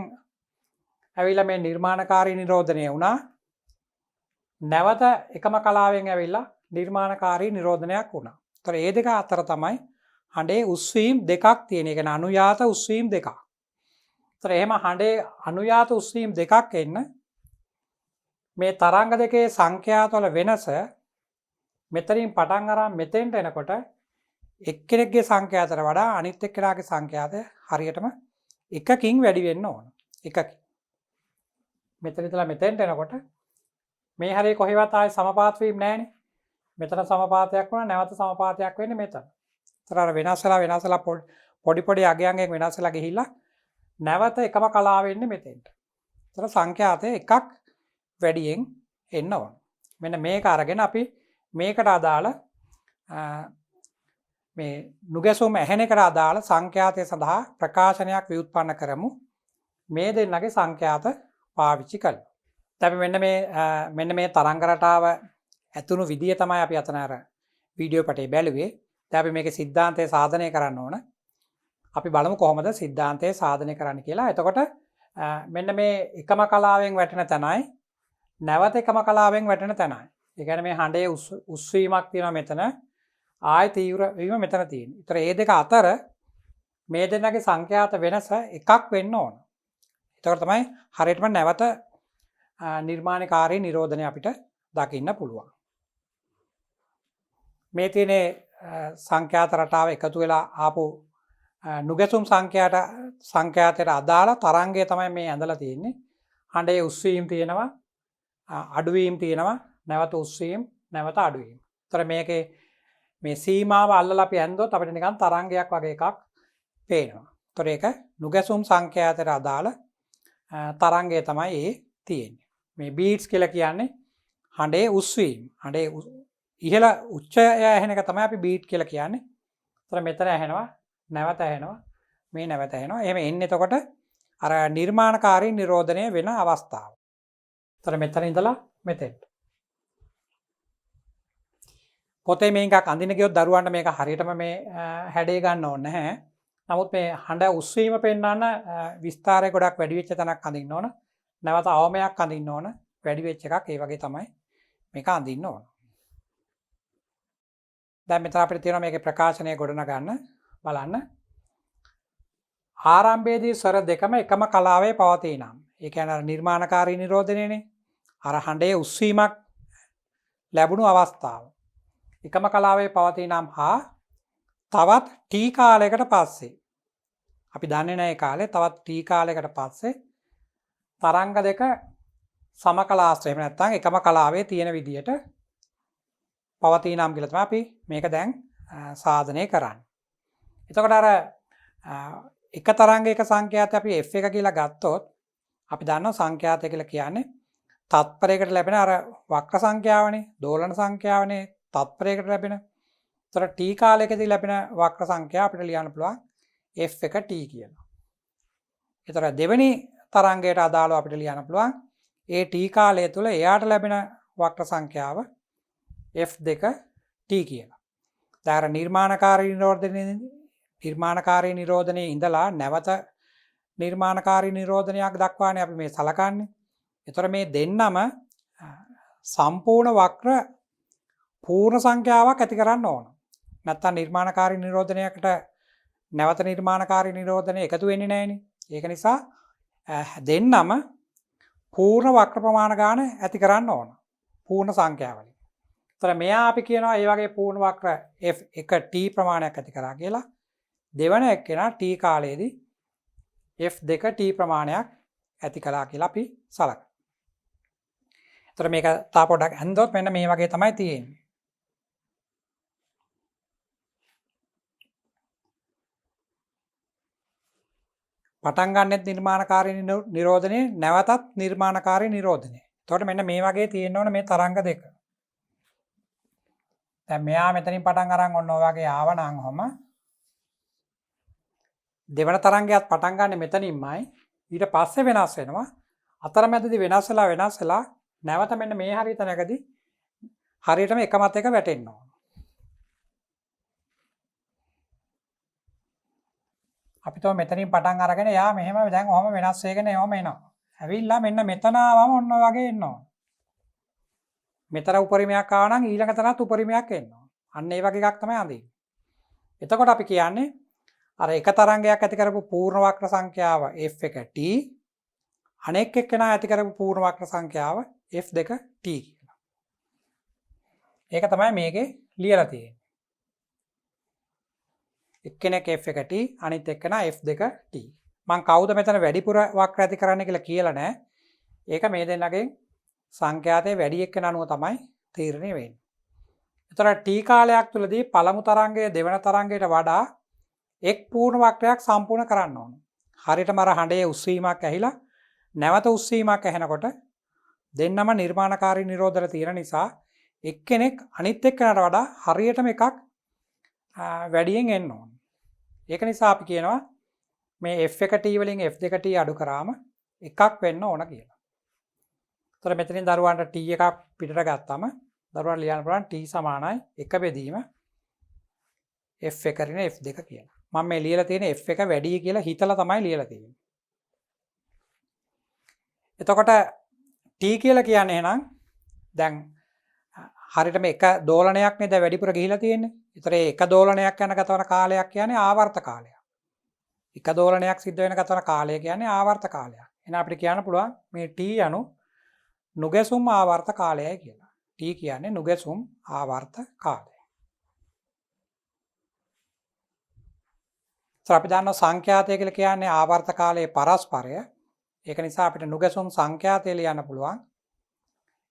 ඇවිල්ලා මේ නිර්මාණකාරී නිරෝධනය වුණා. නැවත එකම කලාවෙන් ඇවිල්ලා නිර්මාණකාරී නිරෝධනයක් වුණා. ඒතර මේ දෙක අතර තමයි හඬේ උස්වීම් දෙකක් තියෙන. ඒ කියන්නේ අනුයාත උස්වීම් දෙකක්. ඒතර එහෙම හඬේ අනුයාත උස්වීම් දෙකක් එන්න මේ තරංග දෙකේ සංඛ්‍යාතවල වෙනස මෙතනින් පටන් අරන් මෙතෙන්ට එනකොට එක්කෙනෙක්ගේ සංඛ්‍යාතයට වඩා අනිත් එක්කෙනාගේ සංඛ්‍යාතය හරියටම එකකින් වැඩි වෙන්න ඕන. එකකින්. මෙතන ඉඳලා මෙතෙන්ට එනකොට මේ හරිය කොහෙවත් ආයේ සමපාත වීම නැහැනේ. මෙතන සමපාතයක් වුණා නැවත සමපාතයක් වෙන්නේ මෙතන. ඒතර අර වෙනස් වෙලා පොඩි පොඩි අගයන්ගෙන් වෙනස් වෙලා ගිහිල්ලා නැවත එකම කලාව වෙන්නේ මෙතෙන්ට. ඒතර සංඛ්‍යාතය එකක් වැඩියෙන් එන්න ඕන. මෙන්න මේක අරගෙන අපි මේකට අදාළ මේ නුගැසුම් ඇහෙන එකට අදාළ සංඛ්‍යාතය සඳහා ප්‍රකාශනයක් ව්‍යුත්පන්න කරමු. මේ දෙන්නගේ සංඛ්‍යාත පාවිච්චි කරලා. අපි මෙන්න මේ තරංග රටාව ඇතුණු විදිය තමයි අපි අතන අර වීඩියෝ පටේ බැලුවේ. දැන් අපි මේකේ સિદ્ધාන්තය සාධනය කරන්න ඕන. අපි බලමු කොහොමද સિદ્ધාන්තය සාධනය කරන්න කියලා. එතකොට මෙන්න මේ එකම කලාවෙන් වැටෙන තැනයි නැවත එකම කලාවෙන් වැටෙන තැනයි. ඒ කියන්නේ මේ හඬේ උස්වීමක් තියෙනවා මෙතන. ආය තීව්‍ර වීම මෙතන තියෙනවා. ඒතර මේ දෙක අතර මේ දෙන්නගේ සංඛ්‍යාත වෙනස එකක් වෙන්න ඕන. එතකොට තමයි හරියටම නැවත නිර්මාණකාරී නිරෝධනය අපිට දකින්න පුළුවන්. මේ තියෙන සංඛ්‍යාත රටාව එකතු වෙලා ආපු නුගැසුම් සංඛ්‍යාතයට අදාළ තරංගය තමයි මේ ඇඳලා තියෙන්නේ. හඬේ උස්වීම තියෙනවා, අඩුවීම තියෙනවා, නැවත උස්වීම, නැවත අඩුවීම. ඒතර මේකේ මේ සීමාව අල්ලලා අපි ඇන්දොත් අපිට නිකන් තරංගයක් වගේ එකක් පේනවා. ඒතර ඒක නුගැසුම් සංඛ්‍යාතයට අදාළ තරංගය තමයි ඒ තියෙන්නේ. මේ බීට්ස් කියලා කියන්නේ හඬේ උස්වීම. හඬේ ඉහළ උච්චය ඇහෙන එක තමයි අපි බීට් කියලා කියන්නේ. ඒතර මෙතන ඇහෙනවා, නැවත ඇහෙනවා, මේ නැවත ඇහෙනවා. එහෙම එන්නේ එතකොට අර නිර්මාණකාරී නිරෝධනය වෙන අවස්ථාව. ඒතර මෙතන ඉඳලා මෙතෙන්ට. පොතේ මේකක් අඳින්න ගියොත් දරුවන්ට මේක හරියටම මේ හැඩේ ගන්න ඕනේ නැහැ. නමුත් මේ හඬ උස්වීම පෙන්වන්න විස්තරය ගොඩක් වැඩි වෙච්ච තැනක් අඳින්න ඕන. නැවත අවමයක් අඳින්න ඕන. වැඩි වෙච්ච එකක් ඒ වගේ තමයි මේක අඳින්න ඕන. දැන් මෙතන අපිට තියෙනවා මේකේ ප්‍රකාශනය ගොඩනගන්න බලන්න. ආරම්භයේදී ස්වර දෙකම එකම කලාවේ පවතිනම්. ඒ කියන්නේ අර නිර්මාණකාරී නිරෝධනයනේ. අර හඬේ උස්වීමක් ලැබුණු අවස්ථාව. එකම කලාවේ පවතිනම් හා තවත් ටී කාලයකට පස්සේ අපි දන්නේ නැහැ ඒ කාලේ තවත් ටී කාලයකට පස්සේ තරංග දෙක සමකලාශ්‍රය එහෙම නැත්නම් එකම කලාවේ තියෙන විදියට පවතිනම් කියලා තමයි අපි මේක දැන් සාධනය කරන්නේ. එතකොට අර එක තරංගයක සංඛ්‍යාතය අපි f1 කියලා ගත්තොත් අපි දන්නවා සංඛ්‍යාතය කියලා කියන්නේ තත්පරයකට ලැබෙන අර වක්‍ර සංඛ්‍යාවනේ, දෝලන සංඛ්‍යාවනේ තත්පරයකට ලැබෙන. ඒතර t කාලයකදී ලැබෙන වක්‍ර සංඛ්‍යාව අපිට ලියන්න පුළුවන් f1t කියලා. ඒතර දෙවෙනි තරංගයට අදාළව අපිට ලියන්න පුළුවන් ඒ t කාලය තුළ එයාට ලැබෙන වක්‍ර සංඛ්‍යාව f2t කියලා. දැන් නිර්මාණකාරී නිරෝධනයේ ඉඳලා නැවත නිර්මාණකාරී නිරෝධනයක් දක්වානේ අපි මේ සලකන්නේ. ඒතර මේ දෙන්නම සම්පූර්ණ වක්‍ර පූර්ණ සංඛ්‍යාවක් ඇති කරන්න ඕන. නැත්තම් නිර්මාණකාරී නිරෝධනයකට නැවත නිර්මාණකාරී නිරෝධනය එකතු වෙන්නේ නැහෙනේ. ඒක නිසා දෙන්නම පූර්ණ වක්‍ර ප්‍රමාණ ගාන ඇති කරන්න ඕන. පූර්ණ සංඛ්‍යාවලින්. ඒතර මෙයා අපි කියනවා ඒ වගේ පූර්ණ වක්‍ර f1t ප්‍රමාණයක් ඇති කරා කියලා. දෙවන එක්කෙනා t කාලයේදී f2t ප්‍රමාණයක් ඇති කළා කියලා අපි සලකනවා. ඒතර මේක තා පොඩ්ඩක් හඳුත් මෙන්න මේ වගේ තමයි තියෙන්නේ. පටන් ගන්නෙත් නිර්මාණකාරී නිරෝධනයේ නැවතත් නිර්මාණකාරී නිරෝධනය. එතකොට මෙන්න මේ වගේ තියෙන්න ඕන මේ තරංග දෙක. දැන් මෙයා මෙතනින් පටන් අරන් ඔන්න ඔය වගේ ආවනම් ඔහම දෙවන තරංගයත් පටන් ගන්න මෙතනින්මයි ඊට පස්සේ වෙනස් වෙනවා. අතරමැදදී වෙනස් වෙලා නැවත මෙන්න මේ හරිය තැනකදී හරියටම එකමත් එක වැටෙන්න ඕන. අපි તો මෙතනින් පටන් අරගෙන යා මෙහෙම දැන් ඔහම වෙනස් වෙගෙන එවම එනවා. ඇවිල්ලා මෙන්න මෙතන ආවම ඔන්න වගේ එනවා. මෙතන උපරිමයක් ආව නම් ඊළඟ තැනත් උපරිමයක් එනවා. අන්න ඒ වගේ එකක් තමයි අඳින්නේ. එතකොට අපි කියන්නේ අර එක තරංගයක් ඇති කරපු පූර්ණ වක්‍ර සංඛ්‍යාව f1t අනෙක් එක්කෙනා ඇති කරපු පූර්ණ වක්‍ර සංඛ්‍යාව f2t කියලා. ඒක තමයි මේකේ ලියලා තියෙන්නේ. එක්කෙනෙක් f1t අනිත් එක්කෙනා f2t. මම කවුද මෙතන වැඩිපුර වක්‍ර ඇති කරන්න කියලා නැහැ. ඒක මේ දෙන්නගෙන් සංඛ්‍යාතයේ වැඩි එක්කෙන අනුව තමයි තීරණය වෙන්නේ. ඒතර t කාලයක් තුලදී පළමු තරංගය දෙවන තරංගයට වඩා එක් පූර්ණ වක්‍රයක් සම්පූර්ණ කරන්න ඕන. හරියටම අර හඬේ උස්වීමක් ඇහිලා නැවත උස්වීමක් ඇහෙනකොට දෙන්නම නිර්මාණකාරී නිරෝධන තියෙන නිසා එක්කෙනෙක් අනිත් එක්කෙනාට වඩා හරියටම එකක් වැඩියෙන් එන්න ඕන. ඒක නිසා අපි කියනවා මේ f1t වලින් f2t අඩු කරාම එකක් වෙන්න ඕන කියලා. ඒතර මෙතනින් දරුවන්ට t එකක් පිටට ගත්තාම දරුවන්ට ලියන්න පුළුවන් t සමානයි 1 බෙදීම f1 රින f2 කියලා. මම මේ ලියලා තියෙන f1 වැඩි කියලා හිතලා තමයි ලියලා තියෙන්නේ. එතකොට t කියලා කියන්නේ එහෙනම් දැන් හරියටම එක දෝලනයක් නේද වැඩිපුර ගිහිලා තියෙන්නේ. ඒතර එක දෝලනයක් යන ගතවන කාලයක් කියන්නේ ආවර්ත කාලයක්. එක දෝලනයක් සිද්ධ වෙන ගතවන කාලය කියන්නේ ආවර්ත කාලයක්. එහෙනම් අපිට කියන්න පුළුවන් මේ t anu නුගැසුම් ආවර්ත කාලයයි කියලා. t කියන්නේ නුගැසුම් ආවර්ත කාලය. අපි දන්නවා සංඛ්‍යාතය කියලා කියන්නේ ආවර්ත කාලයේ පරස්පරය. ඒක නිසා අපිට නුගැසුම් සංඛ්‍යාතය ලියන්න පුළුවන්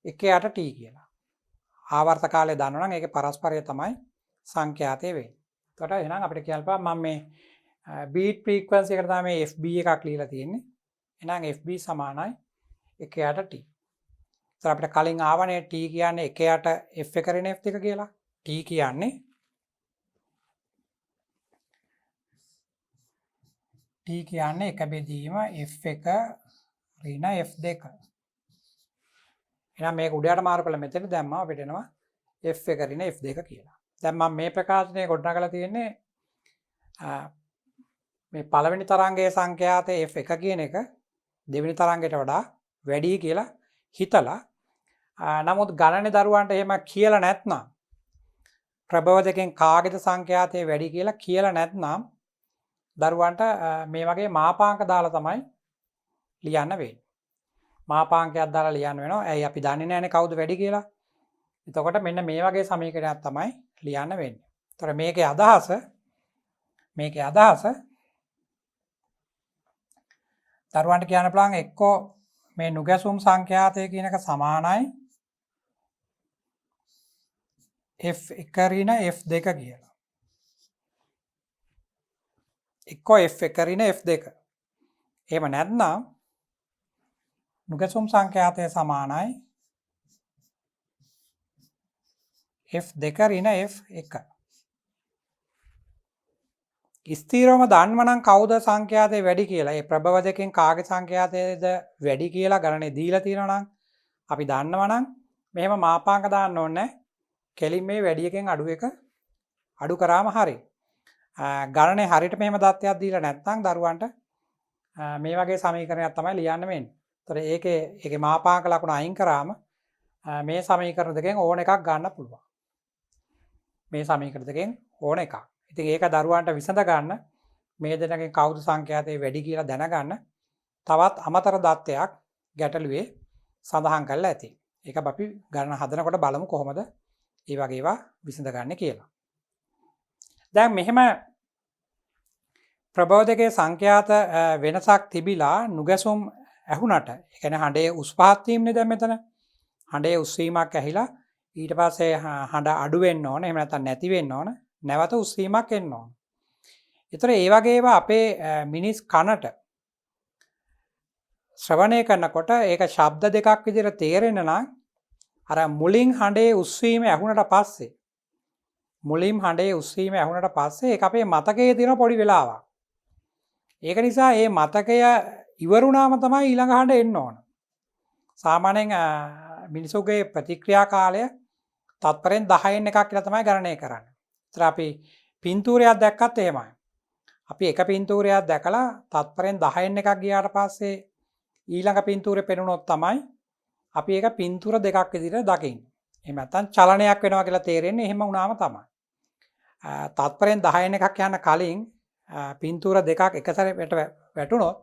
1ට t කියලා. ආවර්ත කාලය දන්නවනම් ඒකේ පරස්පරය තමයි සංඛ්‍යාතය වෙන්නේ. එතකොට එහෙනම් අපිට කියන්න පුළුවන් මම මේ බීට් ෆ්‍රීකවන්සි එකට තමයි මේ FB එකක් ලියලා තියෙන්නේ. එහෙනම් FB සමානයි 1ට t. ඒතර අපිට කලින් ආවනේ t කියන්නේ 1ට f1 රින f2 කියලා. t කියන්නේ t කියන්නේ 1 බෙදීම f1 ඍණ f2. එහෙනම් මේක උඩයට මාරු කරලා මෙතන දැම්මම අපිට එනවා f1 ඍණ f2 කියලා. දැන් මම මේ ප්‍රකාශනය ගොඩනගලා තියෙන්නේ මේ පළවෙනි තරංගයේ සංඛ්‍යාතයේ f1 කියන එක දෙවෙනි තරංගයට වඩා වැඩි කියලා හිතලා නමුත් ගණනේ දරුවන්ට එහෙම කියලා නැත්නම් ප්‍රභව දෙකෙන් කාගේද සංඛ්‍යාතයේ වැඩි කියලා කියලා නැත්නම් දරුවන්ට මේ වගේ මාපාංක දාලා තමයි ලියන්න වෙන්නේ. මාපාංකයක් දාලා ලියන්න වෙනවා. ඇයි අපි දන්නේ නැහැනේ කවුද වැඩි කියලා. එතකොට මෙන්න මේ වගේ සමීකරණයක් තමයි ලියන්න වෙන්නේ. ඒතර මේකේ අදහස දරුවන්ට කියන්න පුළුවන් එක්කෝ මේ නුගැසුම් සංඛ්‍යාතය කියන එක සමානයි F1 ඍණ F2 කියලා. එක්කෝ F1 ඍණ F2. එහෙම නැත්නම් නුගැසුම් සංඛ්‍යාතය සමානයි F2 ඍණ F1. ස්ථීරවම දන්නවනම් කවුද සංඛ්‍යාතය වැඩි කියලා. ඒ ප්‍රභව දෙකෙන් කාගේ සංඛ්‍යාතයද වැඩි කියලා ගණනේ දීලා තියෙනවා නම් අපි දන්නවනම් මෙහෙම මාපාංක දාන්න ඕනේ. කෙලින් මේ වැඩි එකෙන් අඩු එක අඩු කරාම හරි. ගණනේ හරියට මෙහෙම දත්තයක් දීලා නැත්නම් දරුවන්ට මේ වගේ සමීකරණයක් තමයි ලියන්න වෙන්නේ. ඒතර ඒකේ මාපාංක ලකුණ අයින් කරාම මේ සමීකරණ දෙකෙන් ඕන එකක් ගන්න පුළුවන්. මේ සමීකරණ දෙකෙන් ඕන එකක්. ඉතින් ඒක දරුවන්ට විසඳ ගන්න මේ දෙනකින් කවුද සංඛ්‍යාතය වැඩි කියලා දැනගන්න තවත් අමතර දත්තයක් ගැටලුවේ සඳහන් කරලා ඇති. ඒක අපි ගණන හදනකොට බලමු කොහොමද ඒ වගේ ඒවා විසඳගන්නේ කියලා. දැන් මෙහෙම ප්‍රභව දෙකේ සංඛ්‍යාත වෙනසක් තිබිලා නුගැසුම් ඇහුණට ඒ කියන්නේ හඬේ උස් පහත් වීමනේ දැන් මෙතන. හඬේ උස් වීමක් ඇහිලා ඊට පස්සේ හඬ අඩු වෙන්න ඕන. එහෙම නැත්නම් නැති වෙන්න ඕන. නැවත උස් වීමක් එන්න ඕන. ඒතර ඒ වගේ ඒවා අපේ මිනිස් කනට ශ්‍රවණය කරනකොට ඒක ශබ්ද දෙකක් විදිහට තේරෙන්න නම් අර මුලින් හඬේ උස් වීම ඇහුණට පස්සේ ඒක අපේ මතකයේ තියෙන පොඩි වෙලාවක්. ඒක නිසා මේ මතකය ඉවරුණාම තමයි ඊළඟ හඬ එන්න ඕන. සාමාන්‍යයෙන් මිනිසුගේ ප්‍රතික්‍රියා කාලය තත්පරෙන් 10න් එකක් කියලා තමයි ගණනය කරන්නේ. ඒතර අපි පින්තූරයක් දැක්කත් එහෙමයි. අපි එක පින්තූරයක් දැකලා තත්පරෙන් 10න් එකක් ගියාට පස්සේ ඊළඟ පින්තූරේ පෙනුනොත් තමයි අපි ඒක පින්තූර දෙකක් විදිහට දකින්නේ. එහෙම නැත්නම් චලනයක් වෙනවා කියලා තේරෙන්නේ එහෙම වුණාම තමයි. තත්පරෙන් 10න් එකක් යන කලින් පින්තූර දෙකක් එකසැරේට වැටුණොත්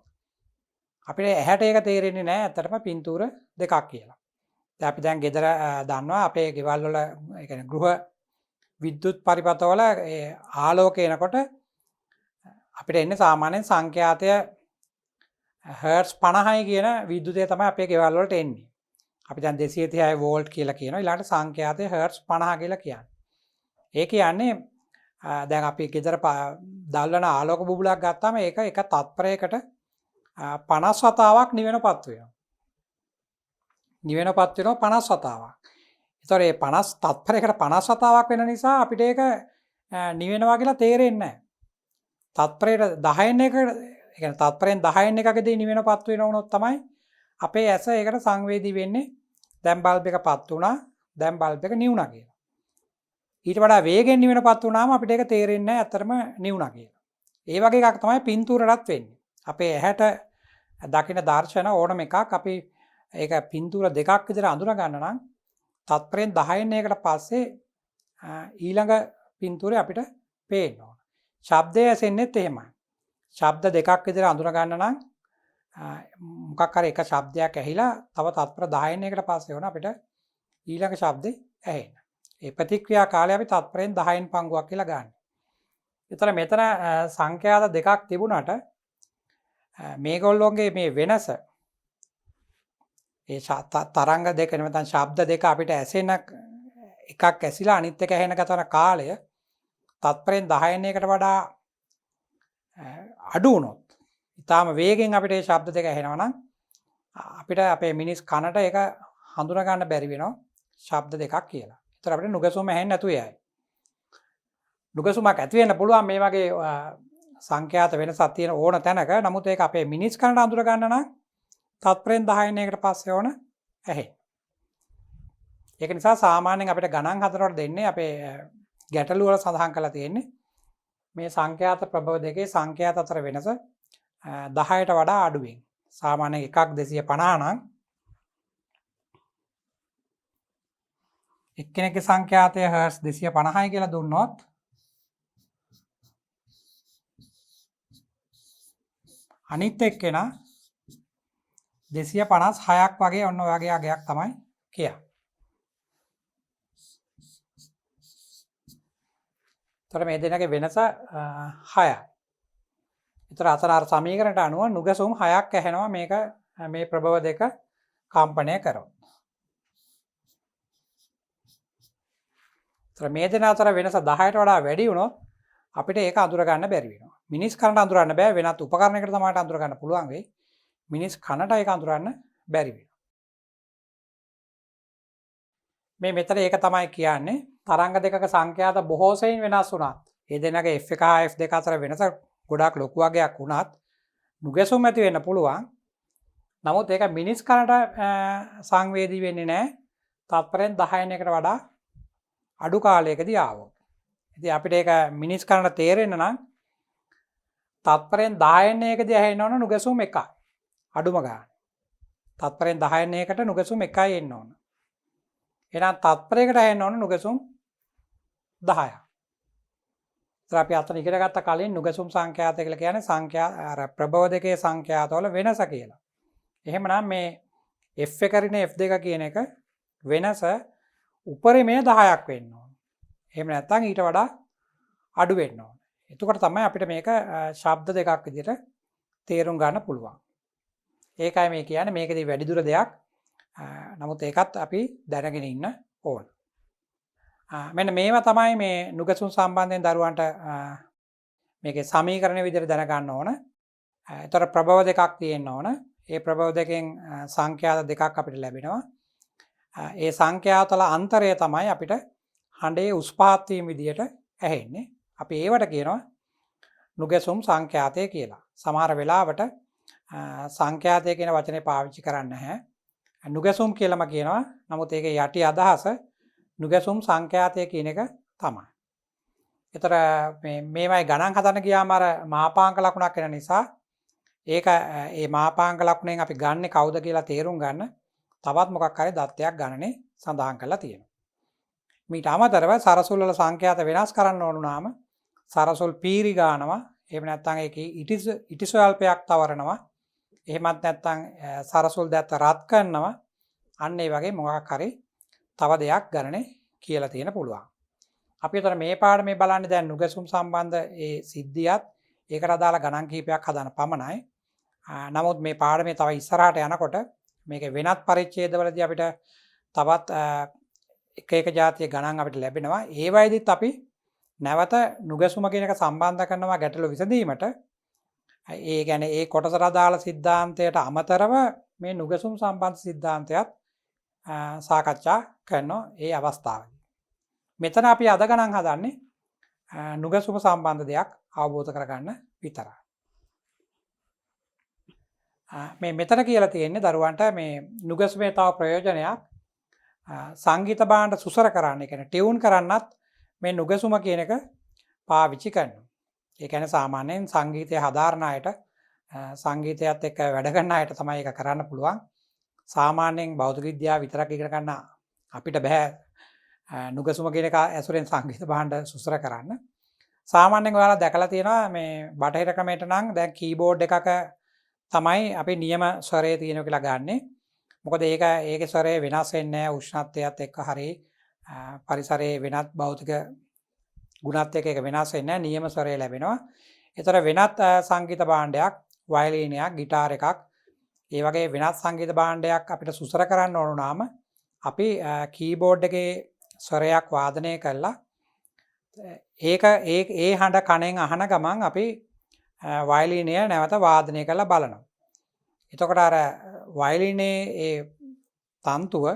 අපිට ඇහැට ඒක තේරෙන්නේ නැහැ ඇත්තටම පින්තූර දෙකක් කියලා. දැන් අපි දැන් ගෙදර දන්නවා අපේ ගෙවල් වල ඒ කියන්නේ ගෘහ විද්‍යුත් පරිපථවල ඒ ආලෝකය එනකොට අපිට එන්නේ සාමාන්‍යයෙන් සංඛ්‍යාතය හර්ට්ස් 50යි කියන විද්‍යුතය තමයි අපේ ගෙවල් වලට එන්නේ. අපි දැන් 236 වෝල්ට් කියලා කියනවා. ඊළඟට සංඛ්‍යාතය හර්ට්ස් 50 කියලා කියන්නේ. ඒ කියන්නේ දැන් අපි ගෙදර දැල්වන ආලෝක බුබුලක් ගත්තාම ඒක එක තත්පරයකට 50 වතාවක් නිවෙනපත් වෙනවා. නිවෙනපත් වෙනවා 50 වතාවක්. ඒතර මේ 50 තත්පරයකට 50 වතාවක් වෙන නිසා අපිට ඒක නිවෙනවා කියලා තේරෙන්නේ නැහැ. තත්පරයට 10න් එක ඒ කියන්නේ තත්පරෙන් 10න් එකකදී නිවෙනපත් වෙන වුණොත් තමයි අපේ ඇස ඒකට සංවේදී වෙන්නේ. දැන් බල්බ් එකපත් වුණා, දැන් බල්බ් එක නිවුණා කියලා. ඊට වඩා වේගෙන් නිවෙනපත් වුණාම අපිට ඒක තේරෙන්නේ නැහැ ඇත්තටම නිවුණා කියලා. ඒ වගේ එකක් තමයි පින්තූරයටත් වෙන්නේ. අපේ ඇහැට දකින දර්ශන ඕනම එකක් අපි ඒක පින්තූර දෙකක් විතර අඳුර ගන්න නම් තත්පරෙන් 10න් එකකට පස්සේ ඊළඟ පින්තූරේ අපිට පේන්න ඕන. ශබ්දය ඇසෙන්නෙත් එහෙමයි. ශබ්ද දෙකක් විතර අඳුර ගන්න නම් මොකක් හරි එක ශබ්දයක් ඇහිලා තව තත්පර 10න් එකකට පස්සේ වුණා අපිට ඊළඟ ශබ්දේ ඇහෙන්න. ඒ ප්‍රතික්‍රියා කාලය අපි තත්පරෙන් 10න් පංගුවක් කියලා ගන්න. ඒතර මෙතන සංඛ්‍යාත දෙකක් තිබුණාට මේගොල්ලෝගේ මේ වෙනස ඒ තරංග දෙක නැත්නම් ශබ්ද දෙක අපිට ඇසෙන එකක් ඇසිලා අනිත් එක ඇහෙන ගතන කාලය තත්පරෙන් 10න් එකකට වඩා අඩු වුණොත් ඊටාම වේගෙන් අපිට මේ ශබ්ද දෙක ඇහෙනවා නම් අපිට අපේ මිනිස් කනට ඒක හඳුනා ගන්න බැරි වෙනවා ශබ්ද දෙකක් කියලා. ඒතර අපිට නුගසුම ඇහෙන්නේ නැතු යයි. නුගසුමක් ඇති වෙන්න පුළුවන් මේ වගේ සංඛ්‍යාත වෙනසක් තියෙන ඕන තැනක. නමුත් ඒක අපේ මිනිස් කනට අඳුර ගන්න නම් තත්පරෙන් 10න් එකකට පස්සේ ඕන ඇහෙන්න. ඒක නිසා සාමාන්‍යයෙන් අපිට ගණන් හදනකොට දෙන්නේ අපේ ගැටලු වල සඳහන් කරලා තියෙන්නේ මේ සංඛ්‍යාත ප්‍රභව දෙකේ සංඛ්‍යාත අතර වෙනස 10ට වඩා අඩුවෙන්. සාමාන්‍යයෙන් එකක් 250 නම් එක්කෙනෙක්ගේ සංඛ්‍යාතය හර්ට්ස් 250යි කියලා දුන්නොත් අනිත් එක්කෙනා 256ක් වගේ ඔන්න ඔය වගේ අගයක් තමයි කියන්නේ. එතකොට මේ දෙන්නගේ වෙනස 6යි. එතකොට අතන අර සමීකරණයට අනුව නුගසුම් 6ක් ඇහෙනවා මේක මේ ප්‍රභව දෙක කම්පණය කරනවා. එතකොට මේ දෙන අතර වෙනස 10ට වඩා වැඩි වුණොත් අපිට ඒක අඳුර ගන්න බැරි වෙනවා. මිනිස් කනට අඳුරන්න බෑ, වෙනත් උපකරණයකට තමයි අඳුර ගන්න පුළුවන් වෙයි. මිනිස් කනට ඒක අඳුරන්න බැරි වෙනවා. මේ මෙතන ඒක තමයි කියන්නේ තරංග දෙකක සංඛ්‍යාත බොහෝ සෙයින් වෙනස් වුණත් ඒ දෙන්නගේ F1 හා F2 අතර වෙනස ගොඩාක් ලොකු වගයක් වුණත් නුගැසුම් ඇති වෙන්න පුළුවන්. නමුත් ඒක මිනිස් කනට සංවේදී වෙන්නේ නැහැ. තත්පරෙන් 10න් එකට වඩා අඩු කාලයකදී ආවොත්. ඉතින් අපිට ඒක මිනිස් කනට තේරෙන්න නම් තත්පරෙන් 10න් එකදී ඇහෙන්න ඕන නුගැසුම් 1යි. අඩුම ගානේ. තත්පරෙන් 10න් එකට නුගැසුම් 1යි එන්න ඕන. එහෙනම් තත්පරයකට ඇහෙන්න ඕන නුගැසුම් 10ක්. ඉතින් අපි අතන ඉගෙන ගත්ත කලින් නුගැසුම් සංඛ්‍යාත කියලා කියන්නේ සංඛ්‍යා අර ප්‍රභව දෙකේ සංඛ්‍යාතවල වෙනස කියලා. එහෙමනම් මේ F1 රින F2 කියන එක වෙනස උපරිමය 10ක් වෙන්න ඕන. එහෙම නැත්නම් ඊට වඩා අඩු වෙන්න ඕන. එතකොට තමයි අපිට මේක ශබ්ද දෙකක් විදිහට තේරුම් ගන්න පුළුවන්. ඒකයි මේ කියන්නේ මේකදී වැඩිදුර දෙයක්. නමුත් ඒකත් අපි දැනගෙන ඉන්න ඕන. මෙන්න මේවා තමයි මේ නුගසුම් සම්බන්ධයෙන් දරුවන්ට මේකේ සමීකරණ විදිහට දැනගන්න ඕන. ඒතර ප්‍රභව දෙකක් තියෙන්න ඕන. ඒ ප්‍රභව දෙකෙන් සංඛ්‍යාත දෙකක් අපිට ලැබෙනවා. ඒ සංඛ්‍යාතවල අන්තරය තමයි අපිට හඬේ උස් පහත් වීම විදිහට ඇහෙන්නේ. අපි ඒවට කියනවා නුගසුම් සංඛ්‍යාතය කියලා. සමහර වෙලාවට සංඛ්‍යාතය කියන වචනේ පාවිච්චි කරන්නේ නැහැ. නුගසුම් කියලාම කියනවා. නමුත් ඒකේ යටි අදහස නුගසුම් සංඛ්‍යාතය කියන එක තමයි. ඒතර මේවයි ගණන් හදන්න ගියාම අර මාපාංක ලකුණක් වෙන නිසා ඒක ඒ මාපාංක ලකුණෙන් අපි ගන්නෙ කවුද කියලා තේරුම් ගන්න තවත් මොකක් හරි දත්තයක් ගණනේ සඳහන් කරලා තියෙනවා. මීට අමතරව සරසුල් වල සංඛ්‍යාත වෙනස් කරන්න ඕන නම් සරසුල් පීරි ගන්නවා. එහෙම නැත්නම් ඒකේ ඉටි ස්වල්පයක් තවරනවා. එහෙමත් නැත්නම් සරසුල් දැත්ත රත් කරනවා. අන්න ඒ වගේ මොකක් හරි තව දෙයක් ගණනේ කියලා තියෙන පුළුවන්. අපි උතර මේ පාඩමේ බලන්නේ දැන් නුගසුම් සම්බන්ධ ඒ සිද්ධියත් ඒකට අදාළ ගණන් කීපයක් හදාන පමණයි. නමුත් මේ පාඩමේ තව ඉස්සරහට යනකොට මේකේ වෙනත් පරිච්ඡේදවලදී අපිට තවත් එක જાතිය ගණන් අපිට ලැබෙනවා. ඒ වයිදිත් අපි නැවත නුගසුම කියන එක සම්බන්ධ කරනවා ගැටලු විසඳීමට. ඒ කියන්නේ ඒ කොටසට අදාළ સિદ્ધාන්තයට අමතරව මේ නුගසුම් සම්බන්ධ સિદ્ધාන්තයත් සාකච්ඡා කරනවා ඒ අවස්ථාවේදී. මෙතන අපි අද ගණන් හදන්නේ නුගසුම සම්බන්ධ දෙයක් අවබෝධ කරගන්න විතරයි. මේ මෙතන කියලා තියෙන්නේ දරුවන්ට මේ නුගසුමේ තව ප්‍රයෝජනයක් සංගීත භාණ්ඩ සුසර කරන්න, ඒ කියන්නේ ටියුන් කරන්නත් මේ නුගසුම කියන එක පාවිච්චි කරනවා. ඒ කියන්නේ සාමාන්‍යයෙන් සංගීතය හදාරන අයට සංගීතයත් එක්ක වැඩ කරන අයට තමයි ඒක කරන්න පුළුවන්. සාමාන්‍යයෙන් භෞතික විද්‍යාව විතරක් ඉගෙන ගන්න අපිට බෑ නුගසුම කියන එක ඇසුරෙන් සංගීත භාණ්ඩ සුසර කරන්න. සාමාන්‍යයෙන් ඔයාලා දැකලා තියෙනවා මේ බටහිර ක්‍රමයට නම් දැන් කීබෝඩ් එකක තමයි අපි නියම ස්වරය තියෙනවා කියලා ගන්නෙ. මොකද ඒකේ ස්වරය වෙනස් වෙන්නේ නැහැ උෂ්ණත්වයත් එක්ක හරි පරිසරයේ වෙනත් භෞතික ගුණත් එක්ක ඒක වෙනස් වෙන්නේ නැහැ නියම ස්වරය ලැබෙනවා. ඒතර වෙනත් සංගීත භාණ්ඩයක් වයලීනයක් ගිටාර එකක් ඒ වගේ වෙනත් සංගීත භාණ්ඩයක් අපිට සුසර කරන්න ඕන නම් අපි කීබෝඩ් එකේ ස්වරයක් වාදනය කරලා ඒ හඬ කණෙන් අහන ගමන් අපි වයලීනය නැවත වාදනය කරලා බලනවා. එතකොට අර වයලීනේ ඒ තන්තුව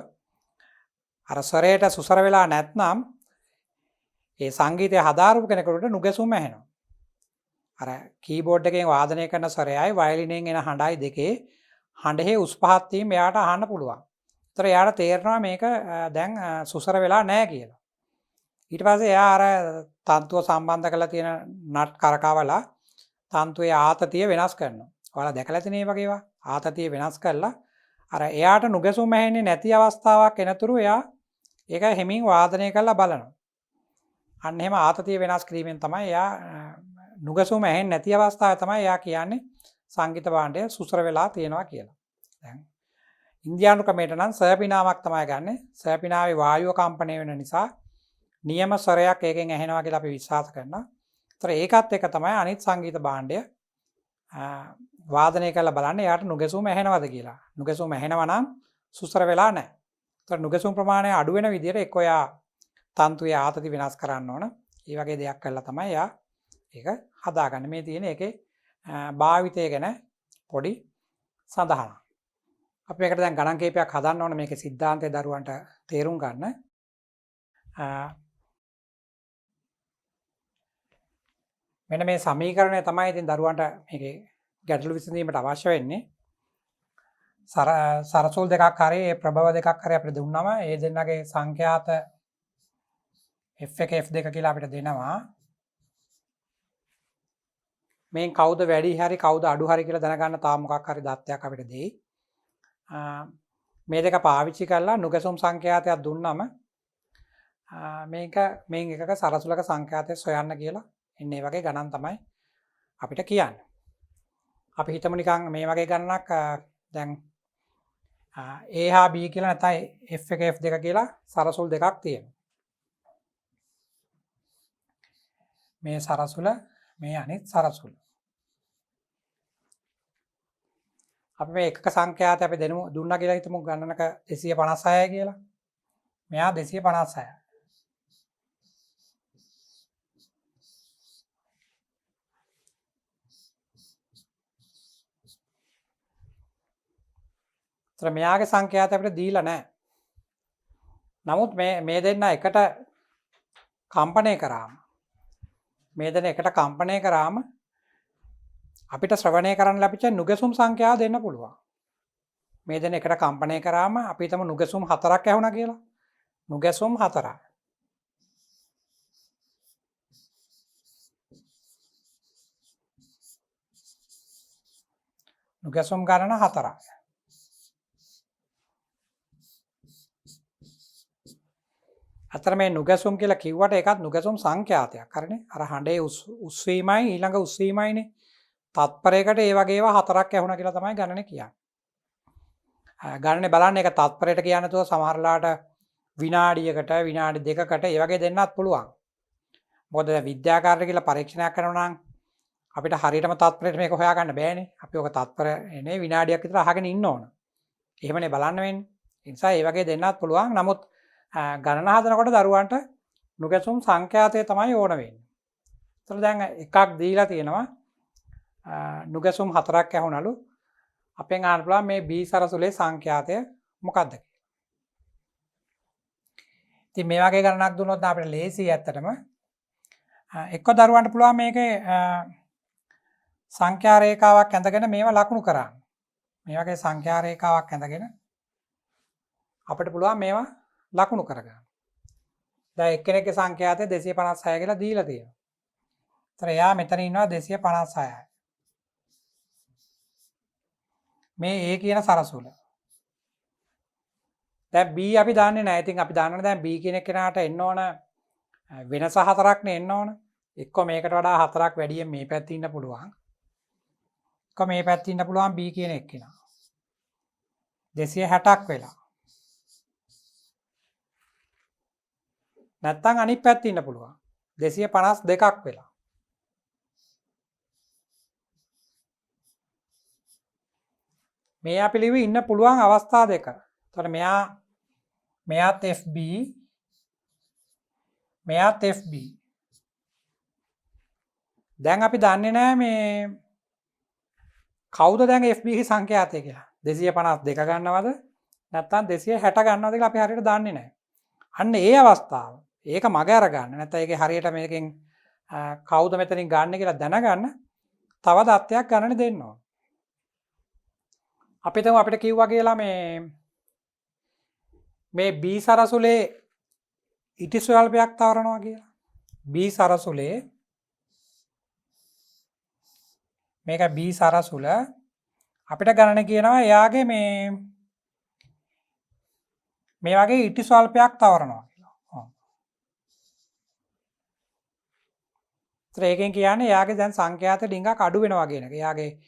අර ස්වරයට සුසර වෙලා නැත්නම් ඒ සංගීතය හදාරපු කෙනෙකුට නුගසුම ඇහෙනවා. අර කීබෝඩ් එකෙන් වාදනය කරන ස්වරයයි වයලිනෙන් එන හඬයි දෙකේ හඬෙහි උස් පහත් වීම එයාට අහන්න පුළුවන්. ඒතර එයාට තේරෙනවා මේක දැන් සුසර වෙලා නැහැ කියලා. ඊට පස්සේ එයා අර තන්තුව සම්බන්ධ කරලා තියෙන නට් කරකවලා තන්තුවේ ආතතිය වෙනස් කරනවා. ඔයාලා දැකලා තියෙන මේ වගේ ඒවා ආතතිය වෙනස් කරලා අර එයාට නුගසුම ඇහෙන්නේ නැති අවස්ථාවක් එනතුරු එයා ඒක හිමින් වාදනය කරලා බලනවා. අන්න එහෙම ආතතිය වෙනස් කිරීමෙන් තමයි එයා නුගසුම ඇහෙන්නේ නැති අවස්ථාවේ තමයි එයා කියන්නේ සංගීත භාණ්ඩය සුසර වෙලා තියෙනවා කියලා. දැන් ඉන්දියානු ක්‍රමයට නම් සර්පිනාවක් තමයි ගන්නෙ. සර්පිනාවේ වායුව කම්පණය වෙන නිසා නියම ස්වරයක් ඒකෙන් ඇහෙනවා කියලා අපි විශ්වාස කරනවා. ඒතර ඒකත් එක තමයි අනිත් සංගීත භාණ්ඩය වාදනය කරලා බලන්න එයාට නුගැසුම ඇහෙනවද කියලා. නුගැසුම ඇහෙනවා නම් සුසර වෙලා නැහැ. ඒතර නුගැසුම් ප්‍රමාණය අඩු වෙන විදිහට එක්ක එයා තන්තුවේ ආතති වෙනස් කරන්න ඕන. ඒ වගේ දෙයක් කළා තමයි එයා ඒක හදාගන්නේ. මේ තියෙන එකේ භාවිතය ගැන පොඩි සඳහනක්. අපි මේකට දැන් ගණන් කීපයක් හදන්න ඕන මේකේ સિદ્ધාන්තය දරුවන්ට තේරුම් ගන්න. මෙන්න මේ සමීකරණය තමයි ඉතින් දරුවන්ට මේකේ ගැටලු විසඳීමට අවශ්‍ය වෙන්නේ. සරසුල් දෙකක් හරි ප්‍රභව දෙකක් හරි අපිට දුන්නාම ඒ දෙන්නගේ සංඛ්‍යාත f1 f2 කියලා අපිට දෙනවා. මේන් කවුද වැඩි හරි කවුද අඩු හරි කියලා දැනගන්න තාම මොකක් හරි දත්තයක් අපිට දෙයි. මේ දෙක පාවිච්චි කරලා නුගසුම් සංඛ්‍යාතයක් දුන්නම මේක මේන් එකක සරසුලක සංඛ්‍යාතය සොයන්න කියලා එන්නේ වගේ ගණන් තමයි අපිට කියන්නේ. අපි හිතමු නිකන් මේ වගේ ගණනක් දැන් A හා B කියලා නැත්නම් f1 f2 කියලා සරසුල් දෙකක් තියෙනවා. මේ සරසුල මේ අනිත් සරසුල. අපි මේ එකක සංඛ්‍යාතය අපි දුන්නා කියලා හිතමු ගණනක 256 කියලා. මෙයා 256. ඒතර මෙයාගේ සංඛ්‍යාතය අපිට දීලා නැහැ. නමුත් මේ දෙන්න එකට කම්පණය කරාම අපිට ශ්‍රවණය කරන්න ලැබිච්ච නුගසුම් සංඛ්‍යාව දෙන්න පුළුවන්. මේ දෙන එකට කම්පණය කරාම අපි හිතමු නුගසුම් 4ක් ඇහුණා කියලා. නුගසුම් 4. නුගසුම් ගණන 4. අතර මේ නුගසුම් කියලා කිව්වට ඒකත් නුගසුම් සංඛ්‍යාතයක්. හරිනේ. අර හඬේ උස්වීමයි ඊළඟ උස්වීමයිනේ. තත්පරයකට ඒ වගේ ඒවා 4ක් ඇහුණා කියලා තමයි ගණනේ කියන්නේ. ගණනේ බලන්න ඒක තත්පරයට කියන්නේ නැතුව සමහරලාට විනාඩියකට විනාඩි දෙකකට ඒ වගේ දෙන්නත් පුළුවන්. මොකද විද්‍යාකාරයට කියලා පරීක්ෂණයක් කරනවා නම් අපිට හරියටම තත්පරයට මේක හොයාගන්න බෑනේ. අපි ඔක තත්පර එනේ විනාඩියක් විතර අහගෙන ඉන්න ඕන. එහෙමනේ බලන්න වෙන්නේ. ඒ නිසා ඒ වගේ දෙන්නත් පුළුවන්. නමුත් ගණන හදනකොට දරුවන්ට නුගසුම් සංඛ්‍යාතය තමයි ඕන වෙන්නේ. ඒතර දැන් එකක් දීලා තියෙනවා නුගසුම් 4ක් ඇහුණලු. අපෙන් අහන්න පුළුවන් මේ B සරසුලේ සංඛ්‍යාතය මොකක්ද කියලා. ඉතින් මේ වගේ ගණනක් දුන්නොත් අපිට ලේසියි ඇත්තටම. එක්ක දරුවන්ට පුළුවන් මේකේ සංඛ්‍යා රේඛාවක් ඇඳගෙන මේවා ලකුණු කරන්න. මේ වගේ සංඛ්‍යා රේඛාවක් ඇඳගෙන අපිට පුළුවන් මේවා ලකුණු කරගන්න. දැන් එක්කෙනෙක්ගේ සංඛ්‍යාතය 256 කියලා දීලා තියෙනවා. ඒතර එයා මෙතන ඉන්නවා 256යි. මේ A කියන සරසුල. දැන් B අපි දන්නේ නැහැ. ඉතින් අපි දන්නවනේ දැන් B කියන කෙනාට එන්න ඕන වෙනස 4ක් නේ එන්න ඕන. එක්ක මේකට වඩා 4ක් වැඩියෙන් මේ පැත්තේ ඉන්න පුළුවන්. එක්ක මේ පැත්තේ ඉන්න පුළුවන් B කියන එක්කෙනා. 260ක් වෙලා. නැත්තම් අනිත් පැත්තේ ඉන්න පුළුවන් 252ක් වෙලා. මේ අපිලිව ඉන්න පුළුවන් අවස්ථා දෙක. එතකොට මෙයාත් FB මෙයාත් FB. දැන් අපි දන්නේ නැහැ මේ කවුද දැන් FB ගේ සංඛ්‍යාතය කියලා. 252 ගන්නවද නැත්නම් 260 ගන්නවද කියලා අපි හරියට දන්නේ නැහැ. අන්න ඒ අවස්ථාව ඒක මග අරගන්න නැත්නම් ඒකේ හරියට මේකෙන් කවුද මෙතනින් ගන්න කියලා දැනගන්න තව දත්තයක් ගණන දෙන්න ඕන. අපි හිතමු අපිට කිව්වා කියලා මේ B සරසුලේ ඉටි ස්වල්පයක් තවරනවා කියලා. B සරසුලේ මේක B සරසුල අපිට ගණන කියනවා එයාගේ මේ වගේ ඉටි ස්වල්පයක් තවරනවා කියලා. ඒකෙන් කියන්නේ එයාගේ දැන් සංඛ්‍යාත ඩිංගක් අඩු වෙනවා කියන එක. එයාගේ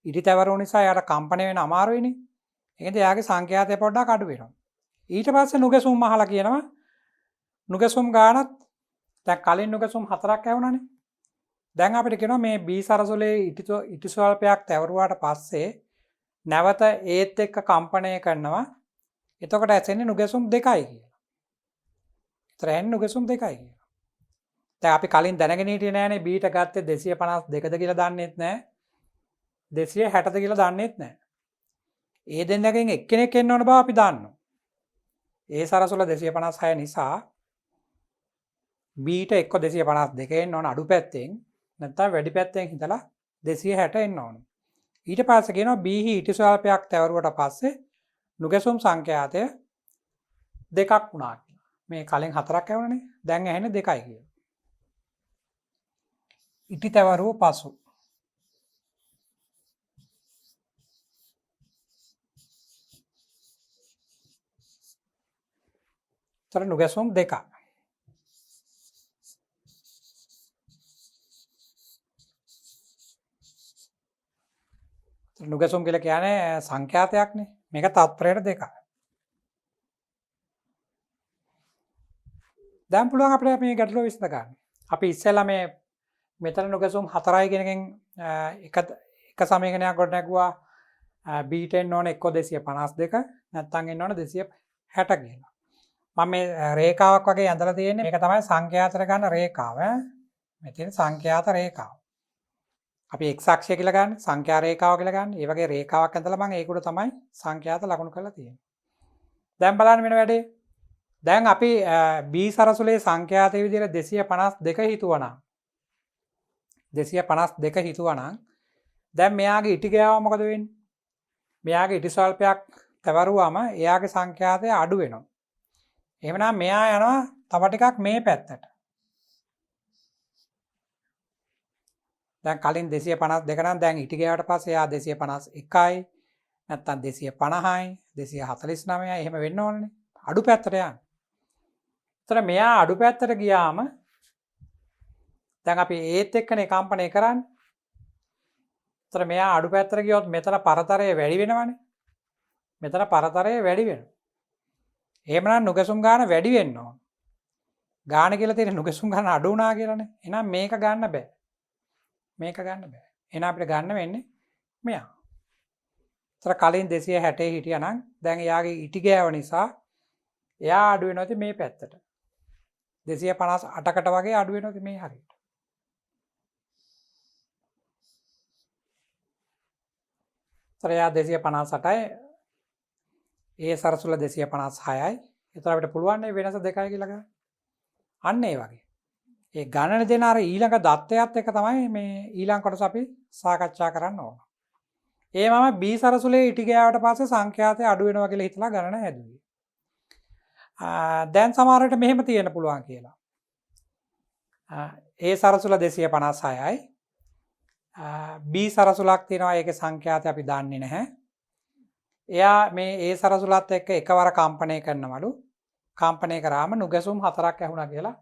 ඉටි තැවරුණු නිසා එයාට කම්පණය වෙන අමාරුයිනේ. ඒකෙන්ද එයාගේ සංඛ්‍යාතය පොඩ්ඩක් අඩු වෙනවා. ඊට පස්සේ නුගසුම් අහලා කියනවා නුගසුම් ගානත් දැන් කලින් නුගසුම් 4ක් ඇහුණානේ. දැන් අපිට කියනවා මේ B සරසුලේ ඉටි ස්වල්පයක් තැවරුවාට පස්සේ නැවත ඒත් එක්ක කම්පණය කරනවා. එතකොට ඇසෙන්නේ නුගසුම් 2යි කියලා. ඒතර ඇන්නේ නුගසුම් 2යි කියලා. දැන් අපි කලින් දැනගෙන හිටියේ නෑනේ B ට ගත්තේ 252ද කියලා දන්නෙත් නෑ. 260ද කියලා දන්නෙත් නෑ. ඒ දෙන්නගෙන් එක්කෙනෙක් එන්න ඕන බව අපි දන්නවා. ඒ සරසුල 256 නිසා B ට එක්ක 252 එන්න ඕන අඩු පැත්තෙන් නැත්නම් වැඩි පැත්තෙන් හිතලා 260 එන්න ඕන. ඊට පස්සේ කියනවා B හි ඉටි ස්වල්පයක් තැවරුවට පස්සේ නුගසුම් සංඛ්‍යාතය 2ක් වුණා කියලා. මේ කලින් 4ක් ඇහුණනේ. දැන් ඇහෙන්නේ 2යි කියලා. ඉටි තැවරුව පසු තර නුගසුම් 2ක්. නුගසුම් කියලා කියන්නේ සංඛ්‍යාතයක්නේ. මේක තත්පරයට 2ක්. දැන් පුළුවන් අපිට මේ ගැටලුව විසඳ ගන්න. අපි ඉස්සෙල්ලා මේ මෙතන නුගසුම් 4යි කියන එකෙන් එක සමීකරණයක් ගොඩ නැගුවා. B ට එන්න ඕන එක්ක 252 නැත්නම් එන්න ඕන 260 කියලා. මම මේ රේඛාවක් වගේ ඇඳලා තියෙන්නේ. මේක තමයි සංඛ්‍යාතර ගන්න රේඛාව. මේ තියෙන සංඛ්‍යාත රේඛාව. අපි x අක්ෂය කියලා ගන්න, සංඛ්‍යා රේඛාව කියලා ගන්න. ඒ වගේ රේඛාවක් ඇඳලා මම ඒක උඩ තමයි සංඛ්‍යාත ලකුණු කරලා තියෙන්නේ. දැන් බලන්න වෙන වැඩේ. දැන් අපි B සරසුලේ සංඛ්‍යාතයේ විදිහට 252 හිතුවනම් 252 හිතුවනම් දැන් මෙයාගේ ඉටි ගෑව මොකද වෙන්නේ? මෙයාගේ ඉටි ස්වල්පයක් තවරුවාම එයාගේ සංඛ්‍යාතය අඩු වෙනවා. එහෙමනම් මෙයා යනවා තව ටිකක් මේ පැත්තට. දැන් කලින් 252 නම් දැන් ඉටි ගෑවට පස්සේ එයා 251යි නැත්නම් 250යි 249යි එහෙම වෙන්න ඕනනේ. අඩු පැත්තට යන්න. එතන මෙයා අඩු පැත්තට ගියාම දැන් අපි ඒත් එක්කනේ කම්පණය කරන්නේ. එතන මෙයා අඩු පැත්තට ගියොත් මෙතන පරතරය වැඩි වෙනවනේ. මෙතන පරතරය වැඩි වෙනවා. එහෙමනම් නුගසුම් ගාන වැඩි වෙන්න ඕන. ගාන කියලා තියෙන නුගසුම් ගාන අඩු වුණා කියලානේ. එහෙනම් මේක ගන්න බෑ. මේක ගන්න බෑ. එහෙනම් අපිට ගන්න වෙන්නේ මෙයා. ඒතර කලින් 260 හිටියා නම් දැන් එයාගේ ඉටි ගෑව නිසා එයා අඩු වෙනවා ඉතින් මේ පැත්තට. 258කට වගේ අඩු වෙනවා ඉතින් මේ හරියට. ඒතර එයා 258යි ඒ සරසුල 256යි. ඒතර අපිට පුළුවන් නේ වෙනස 2යි කියලා ගන්න. අන්න ඒ වගේ. ඒ ගණන දෙන අර ඊළඟ දත්තයත් එක තමයි මේ ඊළඟ කොටස අපි සාකච්ඡා කරන්න ඕන. ඒ මම B සරසුලේ ඉටි ගෑවට පස්සේ සංඛ්‍යාතය අඩු වෙනවා කියලා හිතලා ගණන හැදුවේ. දැන් සමහරවිට මෙහෙම තියෙන්න පුළුවන් කියලා. A සරසුල 256යි. B සරසුලක් තියෙනවා ඒකේ සංඛ්‍යාතය අපි දන්නේ නැහැ. එයා මේ A සරසුලත් එක්ක එකවර කම්පණය කරනවලු. කම්පණය කරාම නුගසුම් 4ක් ඇහුණා කියලා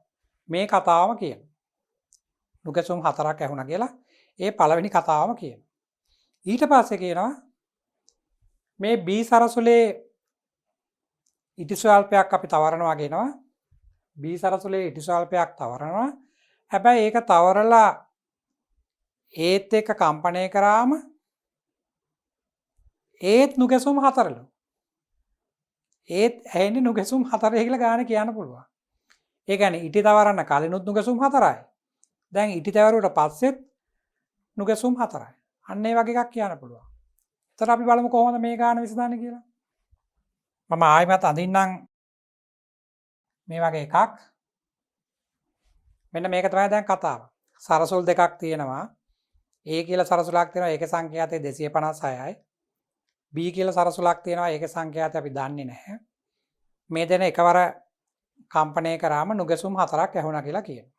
මේ කතාවම කියනවා. නුගසුම් 4ක් ඇහුණා කියලා ඒ පළවෙනි කතාවම කියනවා. ඊට පස්සේ කියනවා මේ B සරසුලේ ඉටි ස්වල්පයක් අපි තවරනවා කියනවා. B සරසුලේ ඉටි ස්වල්පයක් තවරනවා. හැබැයි ඒක තවරලා ඒත් එක්ක කම්පණය කරාම ඒත් නුගසුම් 4ලු. ඒත් ඇහෙන්නේ නුගසුම් 4 කියලා ගාන කියන්න පුළුවන්. ඒ කියන්නේ ඉටි තවරන්න කලිනුත් නුගසුම් 4යි. දැන් ඉටි තවරුවට පස්සෙත් නුගසුම් 4යි. අන්න ඒ වගේ එකක් කියන්න පුළුවන්. එතකොට අපි බලමු කොහොමද මේ ගාන විසඳන්නේ කියලා. මම ආයෙමත් අඳින්නම් මේ වගේ එකක්. මෙන්න මේක තමයි දැන් කතාව. සරසුල් දෙකක් තියෙනවා. A කියලා සරසුලක් තියෙනවා ඒකේ සංඛ්‍යාතය 256යි. B කියලා සරසුලක් තියෙනවා ඒකේ සංඛ්‍යාතය අපි දන්නේ නැහැ. මේ දෙන එකවර කම්පණය කරාම නුගසුම් 4ක් ඇහුණා කියලා කියනවා.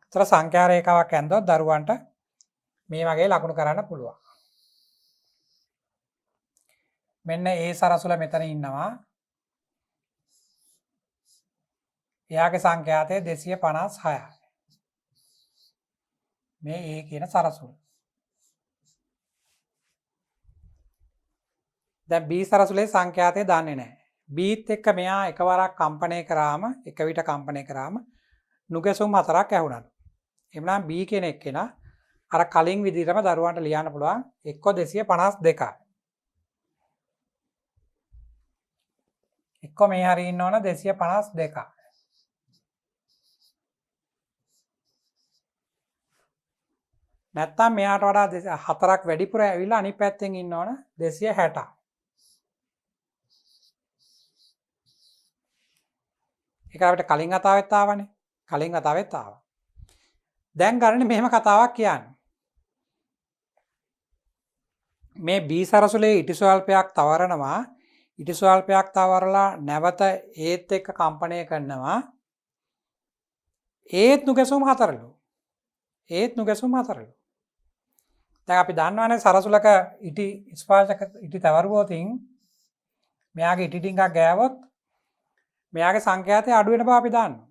ඒතර සංඛ්‍යා රේඛාවක් ඇඳුවත් දරුවන්ට මේ වගේ ලකුණු කරන්න පුළුවන්. මෙන්න A සරසුල මෙතන ඉන්නවා. එයාගේ සංඛ්‍යාතය 256යි. මේ A කියන සරසුල. දැන් B සරසුලේ සංඛ්‍යාතය දන්නේ නැහැ. Bත් එක්ක මෙයා එකවරක් කම්පණය කරාම එක විට කම්පණය කරාම නුගැසුම් 4ක් ඇහුණා. එhmenan B කෙනෙක් කෙනා අර කලින් විදිහටම දරුවන්ට ලියන්න පුළුවන් එක්ක 252යි. එක්ක මේ හරිය ඉන්න ඕන 252යි. නැත්තම් මෙයාට වඩා 4ක් වැඩිපුර ඇවිල්ලා අනිත් පැත්තෙන් ඉන්න ඕන 260. ඒක අපිට කලින් කතාවෙත් ආවනේ. කලින් කතාවෙත් ආවා. දැන් ගන්න මෙහෙම කතාවක් කියන්නේ. මේ B සරසුලේ ඉටි ස්වල්පයක් තවරනවා. ඉටි ස්වල්පයක් තවරලා නැවත ඒත් එක්ක කම්පණය කරනවා. ඒත් නුගැසුම් 4ලු. ඒත් නුගැසුම් 4ලු. දැන් අපි දන්නවනේ සරසුලක ඉටි ස්පර්ශක ඉටි තවරුවොතින් මෙයාගේ ඉටි ටිකක් ගෑවොත් මෙයාගේ සංඛ්‍යාතය අඩු වෙන බව අපි දන්නවා.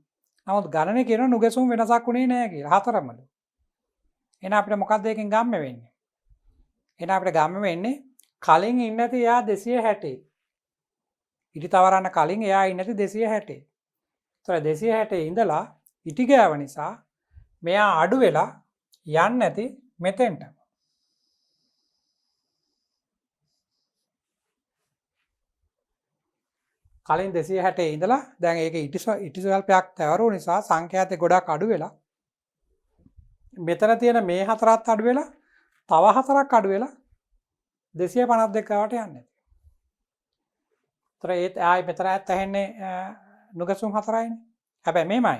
නමුත් ගණනේ කියන නුගැසුම් වෙනසක් උනේ නැහැ කියලා. 4මලු. එහෙනම් අපිට මොකක්ද එකෙන් ගම්ම වෙන්නේ? එහෙනම් අපිට ගම්ම වෙන්නේ කලින් ඉන්නේ නැති එයා 260. ඉටි තවරන්න කලින් එයා ඉන්නේ නැති 260. ඒතර 260 ඉඳලා ඉටි ගෑව නිසා මෙයා අඩු වෙලා යන්නේ නැති මෙතෙන්ට. කලින් 260 ඉඳලා දැන් ඒක ඉටි ස්වල්පයක් තවරුව නිසා සංඛ්‍යාතේ ගොඩක් අඩු වෙලා මෙතන තියෙන මේ 4ත් අඩු වෙලා තව 4ක් අඩු වෙලා 252 ගාවට යන්නේ. ඒතර ඒත් ආයි මෙතන ඇහෙන්නේ නුගසුම් 4යිනේ. හැබැයි මේමයි.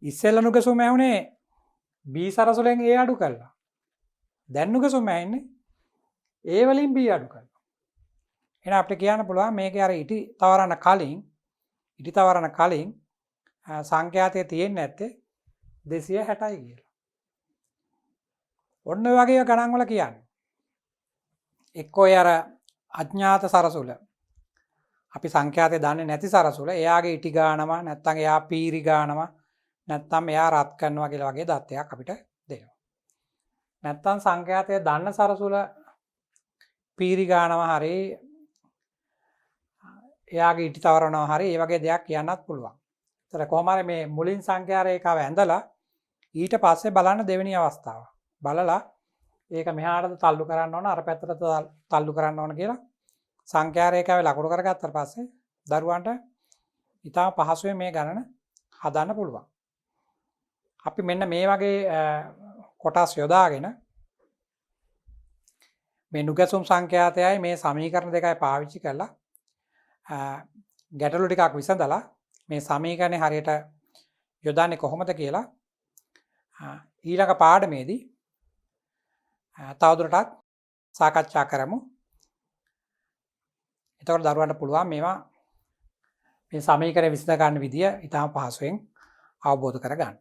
ඉස්සෙල්ලා නුගසුම් ඇහුනේ B සරසුලෙන් A අඩු කළා. දැන් නුගසුම් ඇහෙන්නේ A වලින් B අඩු කළා. එහෙනම් අපිට කියන්න පුළුවන් මේකේ අර ඉටි තවරන කලින් සංඛ්‍යාතය තියෙන්නේ නැත්තේ 260යි කියලා. ඔන්න ඔය වගේ ගණන් වල කියන්නේ. එක්කෝ අර අඥාත සරසුල අපි සංඛ්‍යාතය දන්නේ නැති සරසුල එයාගේ ඉටි ගානම නැත්නම් එයා පීරි ගානම නැත්නම් එයා රත් කරනවා කියලා වගේ දත්තයක් අපිට දෙනවා. නැත්නම් සංඛ්‍යාතය දන්න සරසුල පීරි ගානම හරි එයාගේ ඉටි තවරනවා හරි ඒ වගේ දෙයක් කියන්නත් පුළුවන්. ඒතර කොහොම හරි මේ මුලින් සංඛ්‍යා රේඛාව ඇඳලා ඊට පස්සේ බලන්න දෙවෙනි අවස්ථාව. බලලා ඒක මෙහාටද තල්ලු කරන්න ඕන අර පැත්තට තල්ලු කරන්න ඕන කියලා සංඛ්‍යා රේඛාවේ ලකුණු කරගත්තාට පස්සේ දරුවන්ට ඉතාම පහසුවෙන් මේ ගණන හදන්න පුළුවන්. අපි මෙන්න මේ වගේ කොටස් යොදාගෙන මේ නුගැසුම් සංඛ්‍යාතයයි මේ සමීකරණ දෙකයි පාවිච්චි කරලා ගැටලු ටිකක් විසඳලා මේ සමීකරණේ හරියට යොදන්නේ කොහොමද කියලා ඊළඟ පාඩමේදී තවදුරටත් සාකච්ඡා කරමු. එතකොට දරුවන්ට පුළුවන් මේවා මේ සමීකරණ විසඳ ගන්න විදිය ඉතාම පහසුවෙන් අවබෝධ කරගන්න.